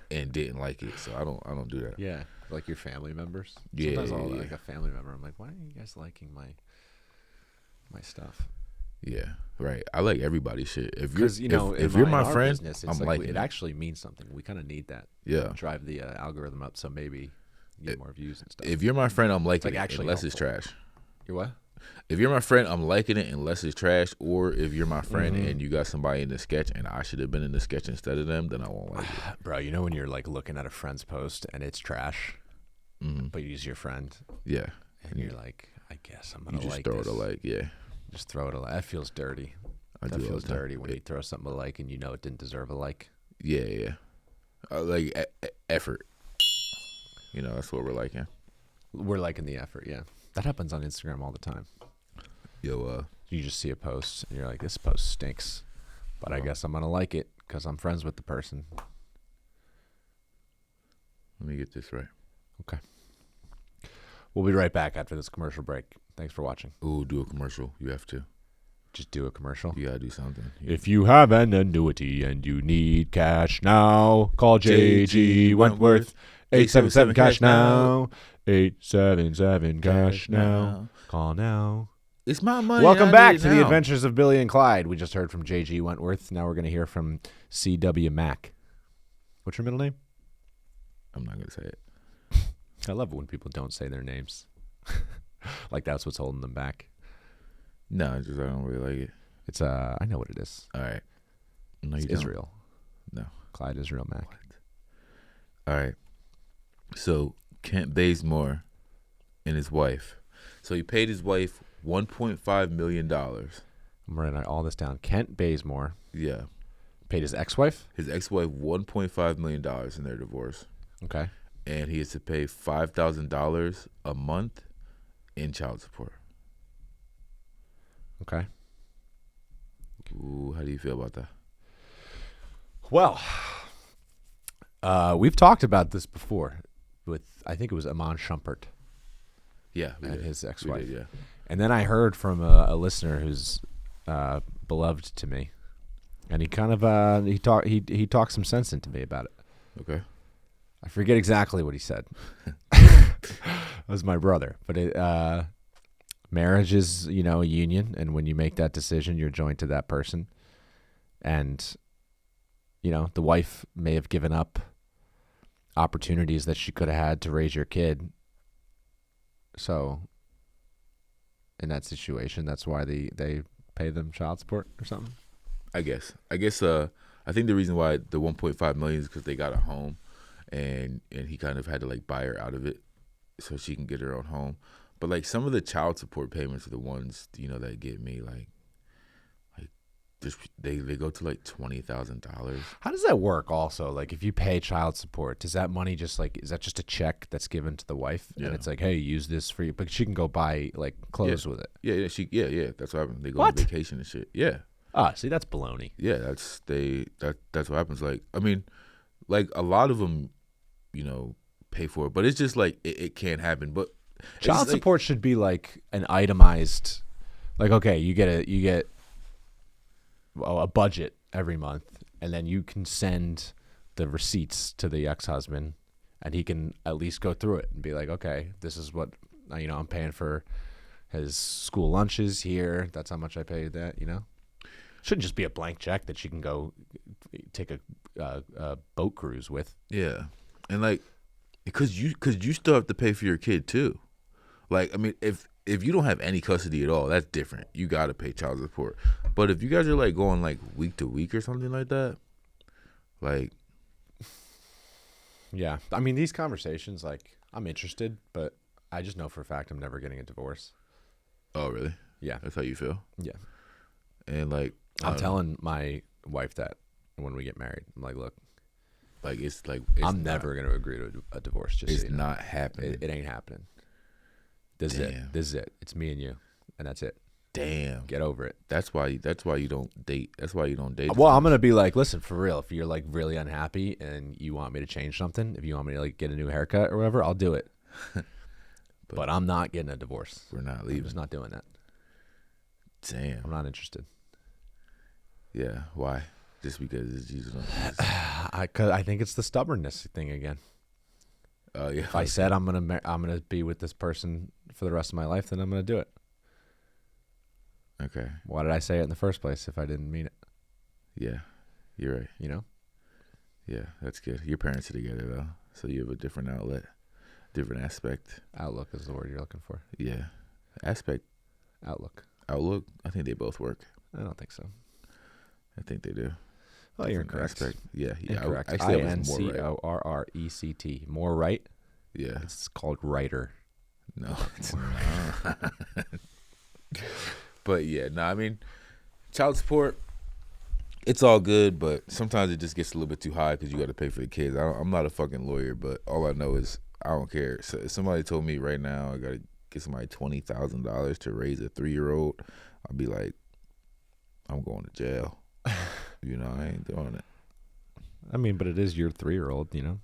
and didn't like it? So I don't do that. Yeah, like your family members. Yeah, Sometimes I'll yeah. like a family member. I'm like, why are you guys liking my stuff. Yeah, right. I like everybody's shit. If you're, Because if you're my friend, business, I'm like liking it it. actually means something. We kind of need that. Yeah. Drive the algorithm up, so maybe you get more views and stuff. If you're my friend, I'm liking like it actually unless it's helpful. trash. You're what? If you're my friend, I'm liking it unless it's trash. Or if you're my friend and you got somebody in the sketch and I should have been in the sketch instead of them, then I won't like it. Bro, when you're like looking at a friend's post and it's trash, but you use your friend, Yeah. and you're like, I guess I'm gonna You just like throw this. it a like, yeah. Just throw it a like. That feels dirty. I That do all feels the time. dirty when you throw something a like and you know it didn't deserve a like. Yeah. Like effort. That's what we're liking. We're liking the effort, yeah. That happens on Instagram all the time. Yo, You just see a post and you're like, this post stinks, but I guess I'm gonna like it because I'm friends with the person. let me get this right. Okay. We'll be right back after this commercial break. Thanks for watching. Ooh, do a commercial. You have to. Just do a commercial. You gotta do something. If you have an annuity and you need cash now, call JG Wentworth. 877 cash now. 877 cash now. Call now. It's my money. Welcome I back need it to the now. Adventures of Billy and Clyde. We just heard from JG Wentworth. Now we're going to hear from C.W. Mack. What's your middle name? I'm not gonna say it. I love it when people don't say their names. Like that's what's holding them back. No, I don't really like it. It's I know what it is. All right. No, It's you don't. Israel. No. Clyde Israel Mack. All right. So Kent Bazemore and his wife. So he paid his wife $1.5 million. I'm writing all this down. Kent Bazemore Yeah. paid his ex-wife. His ex-wife $1.5 million in their divorce. Okay. And he has to pay $5,000 a month in child support. Okay. Ooh, how do you feel about that? Well, we've talked about this before with, I think it was Amon Shumpert Yeah. we and did. his We ex-wife. did, yeah. And then I heard from a listener who's beloved to me, and he kind of he talked some sense into me about it. Okay. I forget exactly what he said. It was my brother, but marriage is, a union, and when you make that decision, you're joined to that person, and the wife may have given up opportunities that she could have had to raise your kid. So, in that situation, that's why they pay them child support or something. I guess. I think the reason why the 1.5 million is because they got a home, and he kind of had to like buy her out of it so she can get her own home. But like some of the child support payments are the ones that get me like just they go to like $20,000. How does that work? Also, like if you pay child support, does that money just is that just a check that's given to the wife, Yeah. and it's like, hey, use this for you, but she can go buy like clothes with it. Yeah. That's what happens. They go What? on vacation and shit. Yeah. See, that's baloney. Yeah, that's what happens. Like, I mean, like a lot of them, pay for it, but it's just like it can't happen. But it's Child just, like, support should be like an itemized, like, okay, you get a budget every month, and then you can send the receipts to the ex-husband, and he can at least go through it and be like, okay, this is what I'm paying for his school lunches here. That's how much I paid that. Shouldn't just be a blank check that she can go take a boat cruise with. Yeah, and like because you still have to pay for your kid too. Like, I mean, if you don't have any custody at all, that's different. You got to pay child support. But if you guys are like going like week to week or something like that, like, yeah, I mean, these conversations, like, I'm interested, but I just know for a fact I'm never getting a divorce. oh really? Yeah, That's how you feel? yeah. And like, I I'm don't know. telling my wife that when we get married, I'm like, look, Like it's I'm never going to agree to a divorce. Just It's so you know. not happening. It ain't happening. This is it. This is it. It's me and you, and that's it. Damn. Get over it. That's why you don't date. That's why you don't date. Well, I'm gonna be like, listen, for real. If you're like really unhappy and you want me to change something, if you want me to like get a new haircut or whatever, I'll do it. but I'm not getting a divorce. We're not I'm leaving. just not doing that. Damn. I'm not interested. Yeah. Why? Just because it's Jesus. Cause I think it's the stubbornness thing again. Oh yeah. If I said I'm gonna be with this person for the rest of my life, then I'm gonna do it. Okay. Why did I say it in the first place if I didn't mean it? Yeah, you're right. You know? Yeah, that's good. Your parents are together though, so you have a different outlet, different aspect. Outlook is the word you're looking for. Yeah, aspect, Outlook. outlook. I think they both work. I don't think so. I think they do. Oh, you're Different correct. aspect. Yeah, yeah. Incorrect. Actually, that was more right. INCORRECT. More right? Yeah. It's called writer. No, it's not. But yeah, no, I mean, child support, it's all good, but sometimes it just gets a little bit too high because you got to pay for the kids. I'm not a fucking lawyer, but all I know is I don't care. So if somebody told me right now I got to get somebody $20,000 to raise a 3-year-old, I'll be like, I'm going to jail. You know, I ain't doing it. I mean, but it is your 3-year-old, you know?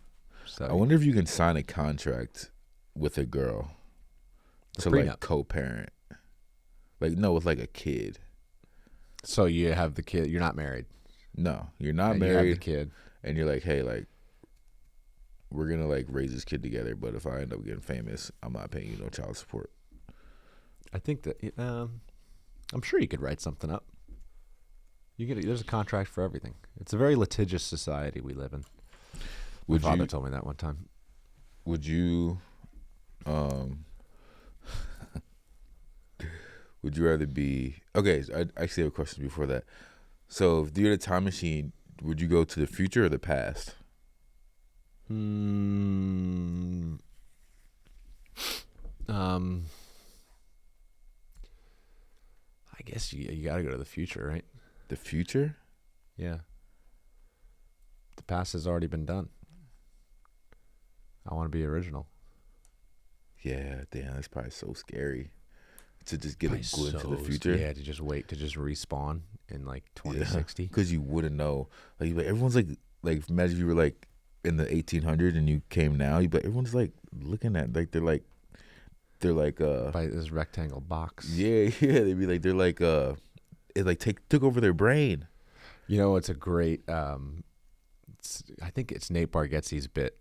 So I wonder if you can sign a contract with a girl to prenup. like co-parent. Like, no, with like a kid. So you have the kid. You're not married. No, you're not You married. have the kid. And you're like, hey, like, we're gonna like raise this kid together, but if I end up getting famous, I'm not paying you no child support. I think that I'm sure you could write something up. There's a contract for everything. It's a very litigious society we live in. My father told me that one time. Would you would you rather be okay? I actually have a question before that. So, if you had a time machine, would you go to the future or the past? I guess you got to go to the future, right? The future? Yeah. The past has already been done. I want to be original. Yeah, damn, that's probably so scary to just get Probably a glimpse of the future. Yeah, to just respawn in like 2060. Because you wouldn't know. Like everyone's like imagine if you were like in the 1800s and you came now. You'd be like, everyone's like looking at they're like By this rectangle box. yeah they'd be like it like took over their brain. You know, it's a great. I think it's Nate Bargatze's bit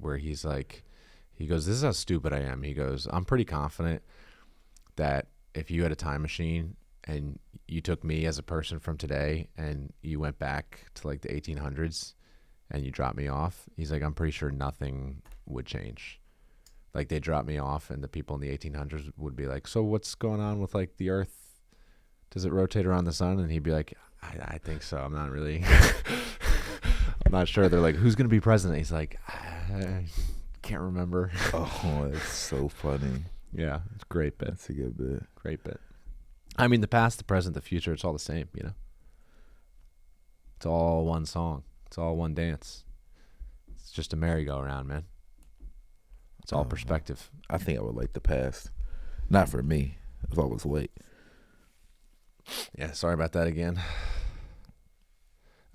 where he's like, he goes, "This is how stupid I am." He goes, "I'm pretty confident that if you had a time machine and you took me as a person from today and you went back to like the 1800s and you dropped me off," he's like, "I'm pretty sure nothing would change. Like they drop me off and the people in the 1800s would be like, so what's going on with like the Earth? Does it rotate around the sun?" And he'd be like, I think so. I'm not really, I'm not sure. They're like, who's going to be president? He's like, I can't remember. Oh, that's so funny. Yeah, it's a great bit. That's a good bit. Great bit. I mean, the past, the present, the future, it's all the same, you know? It's all one song. It's all one dance. It's just a merry-go-round, man. It's all perspective. I think I would like the past. Not for me. If I was late. Yeah, sorry about that again.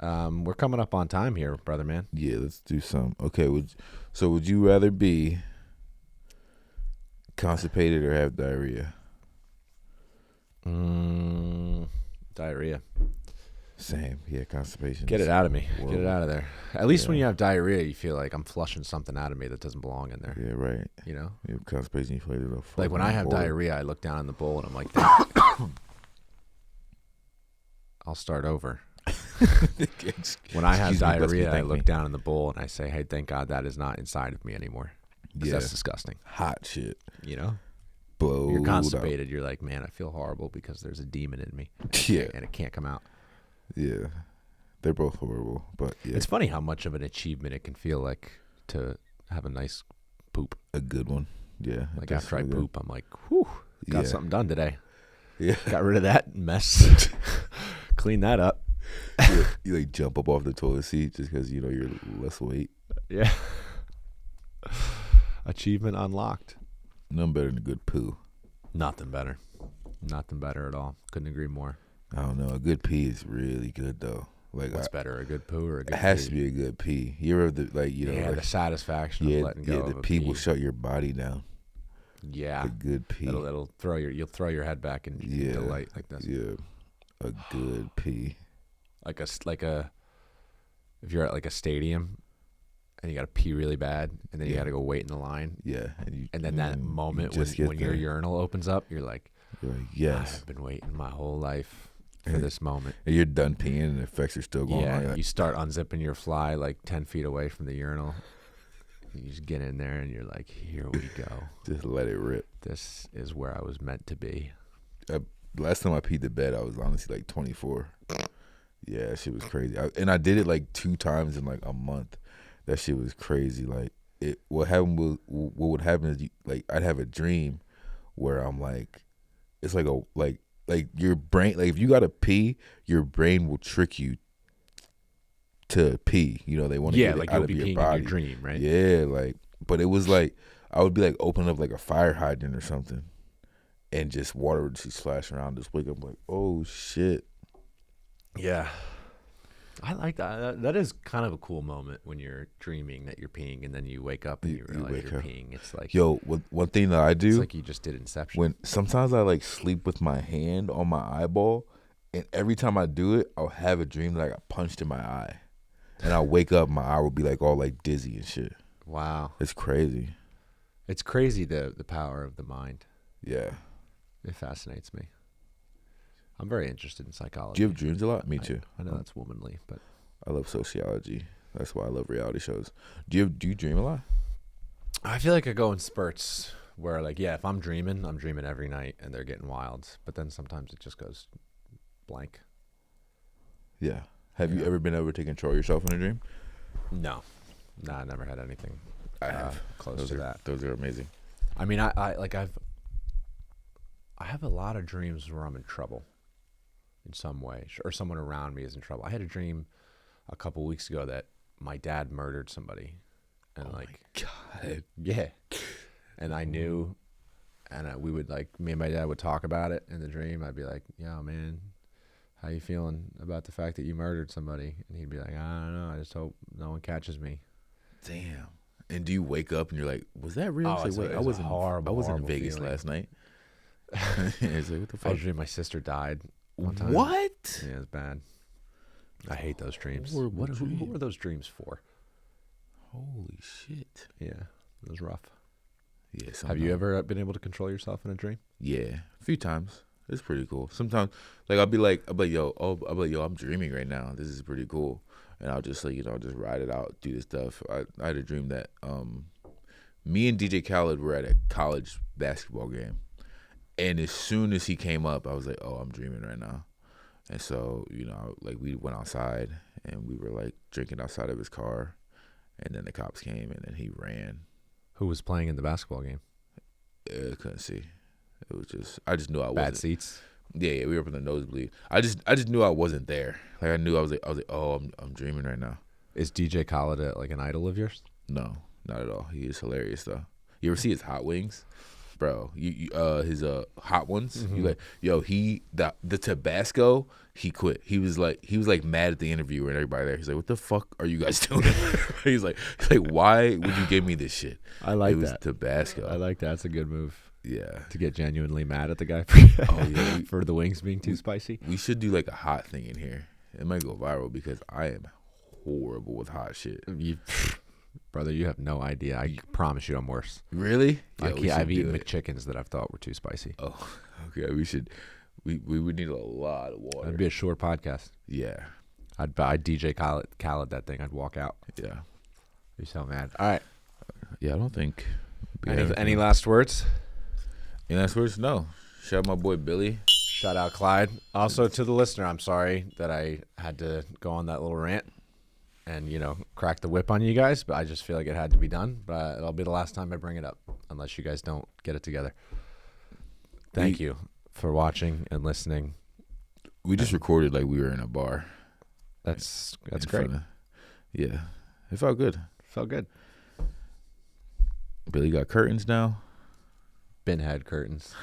We're coming up on time here, brother man. Yeah, let's do some. Okay, would you rather be constipated or have diarrhea? Diarrhea. Same. Yeah, constipation. Get it out of me. Get it out of there. At least when Yeah. you have diarrhea, you feel like I'm flushing something out of me that doesn't belong in there. Yeah, right. You know? You have constipation, you feel like a Like when I have fucking diarrhea, I look down in the bowl and I'm like, I'll start over. When I have Excuse me, bless me, diarrhea, I thank look me. down in the bowl and I say, hey, thank God that is not inside of me anymore. 'Cause Yeah. that's disgusting. Hot shit. You know? Blow. You're constipated. You're like, man, I feel horrible because there's a demon in me. Yeah. And it can't come out. Yeah. They're both horrible. But yeah. It's funny how much of an achievement it can feel like to have a nice poop. a good one. Yeah. Like that's after I so good. poop, I'm like, whew, got Yeah. something done today. Yeah. Got rid of that mess. Clean that up. You like jump up off the toilet seat just because you're less weight. Yeah. Achievement unlocked. None better than a good poo. Nothing better. Nothing better at all. Couldn't agree more. I don't know. A good pee is really good though. Like What's better, a good poo or a good it has pee? to be a good pee. You ever Yeah, like, the satisfaction of letting go the of a pee pee. will shut your body down. Yeah. A good pee. It'll you'll throw your head back in Yeah. delight like this. Yeah. A good pee. Like a if you're at like a stadium and you got to pee really bad and then you Yeah. got to go wait in the line Yeah. and then that moment just get when your there. urinal opens up, you're like, You're like, yes. I've been waiting my whole life for this moment. And you're done peeing and the effects are still going on. Yeah, you start unzipping your fly like 10 feet away from the urinal. You just get in there and you're like, here we go. Just let it rip. This is where I was meant to be. Last time I peed the bed, I was honestly like 24. Yeah, that shit was crazy. And I did it like 2 times in like a month. That shit was crazy. Like, what would happen is like I'd have a dream where I'm like, it's like like your brain, like if you gotta pee, your brain will trick you to pee. You know, they want to get like it out you'll of be your peeing body. in your dream, right? Yeah, like, but it was like I would be like opening up like a fire hydrant or something, and just water would just splash around. Just wake up like, oh shit. Yeah. I like that. That is kind of a cool moment when you're dreaming that you're peeing and then you wake up and you realize you're peeing. It's like, yo, one thing that I do, it's like you just did Inception. when sometimes I like sleep with my hand on my eyeball, and every time I do it, I'll have a dream that I got punched in my eye, and I'll wake up, my eye will be like all like dizzy and shit. Wow. It's crazy. It's crazy the power of the mind. Yeah. It fascinates me. I'm very interested in psychology. Do you have dreams a lot? Me too. I know that's womanly, but I love sociology. That's why I love reality shows. Do you dream a lot? I feel like I go in spurts where, like, yeah, if I'm dreaming every night and they're getting wild. But then sometimes it just goes blank. Yeah. Have you ever been able to control yourself in a dream? No, I never had anything I have. close to that. Those are amazing. I mean, I have a lot of dreams where I'm in trouble in some way, or someone around me is in trouble. I had a dream a couple weeks ago that my dad murdered somebody, and My God. yeah, and I knew, and we would, like, me and my dad would talk about it in the dream. I'd be like, "Yo, man, how you feeling about the fact that you murdered somebody?" And he'd be like, "I don't know. I just hope no one catches me." Damn. And do you wake up and you're like, was that real? Oh, It's like, wait, I wasn't in horrible Vegas feeling. last night. It's like, what the I fuck? dreamed my sister died one time. What? Yeah, it's bad. I hate those dreams. Horrible Who dream. are those dreams for? Holy shit. Yeah, it was rough. Yeah. Have you ever been able to control yourself in a dream? Yeah, a few times. It's pretty cool. Sometimes, like I'll be like, yo, I'm dreaming right now. This is pretty cool, and I'll just like, just ride it out, do this stuff. I had a dream that me and DJ Khaled were at a college basketball game, and as soon as he came up, I was like, oh, I'm dreaming right now. And so, like we went outside and we were like drinking outside of his car, and then the cops came and then he ran. Who was playing in the basketball game? I couldn't see. It was just, I just knew I wasn't. Bad seats. Yeah, we were up in the nosebleed. I just knew I wasn't there. Like I knew I was like, oh, I'm dreaming right now. Is DJ Khaled like an idol of yours? No, not at all. He is hilarious though. You ever see his hot wings? Bro, his hot ones. Mm-hmm. You like, yo, the Tabasco, he quit. He was like mad at the interviewer and everybody there. He's like, what the fuck are you guys doing? he's like, why would you give me this shit? I like it was that. Tabasco. I like that. That's a good move. Yeah. To get genuinely mad at the guy for the wings being too spicy. We should do like a hot thing in here. It might go viral because I am horrible with hot shit. Brother, you have no idea. I promise you I'm worse. Really? Yeah, I've eaten McChickens that I've thought were too spicy. Oh, okay. We would need a lot of water. That'd be a short podcast. Yeah. I'd DJ Khaled that thing. I'd walk out. Yeah. Be so mad. All right. Yeah, I don't think. Any last words? Any last words? No. Shout out my boy Billy. Shout out Clyde. Also to the listener, I'm sorry that I had to go on that little rant and, crack the whip on you guys, but I just feel like it had to be done. But it'll be the last time I bring it up, unless you guys don't get it together. Thank you for watching and listening. We just recorded like we were in a bar. That's great. Yeah. It felt good. Felt good. Billy got curtains now. Bin had curtains.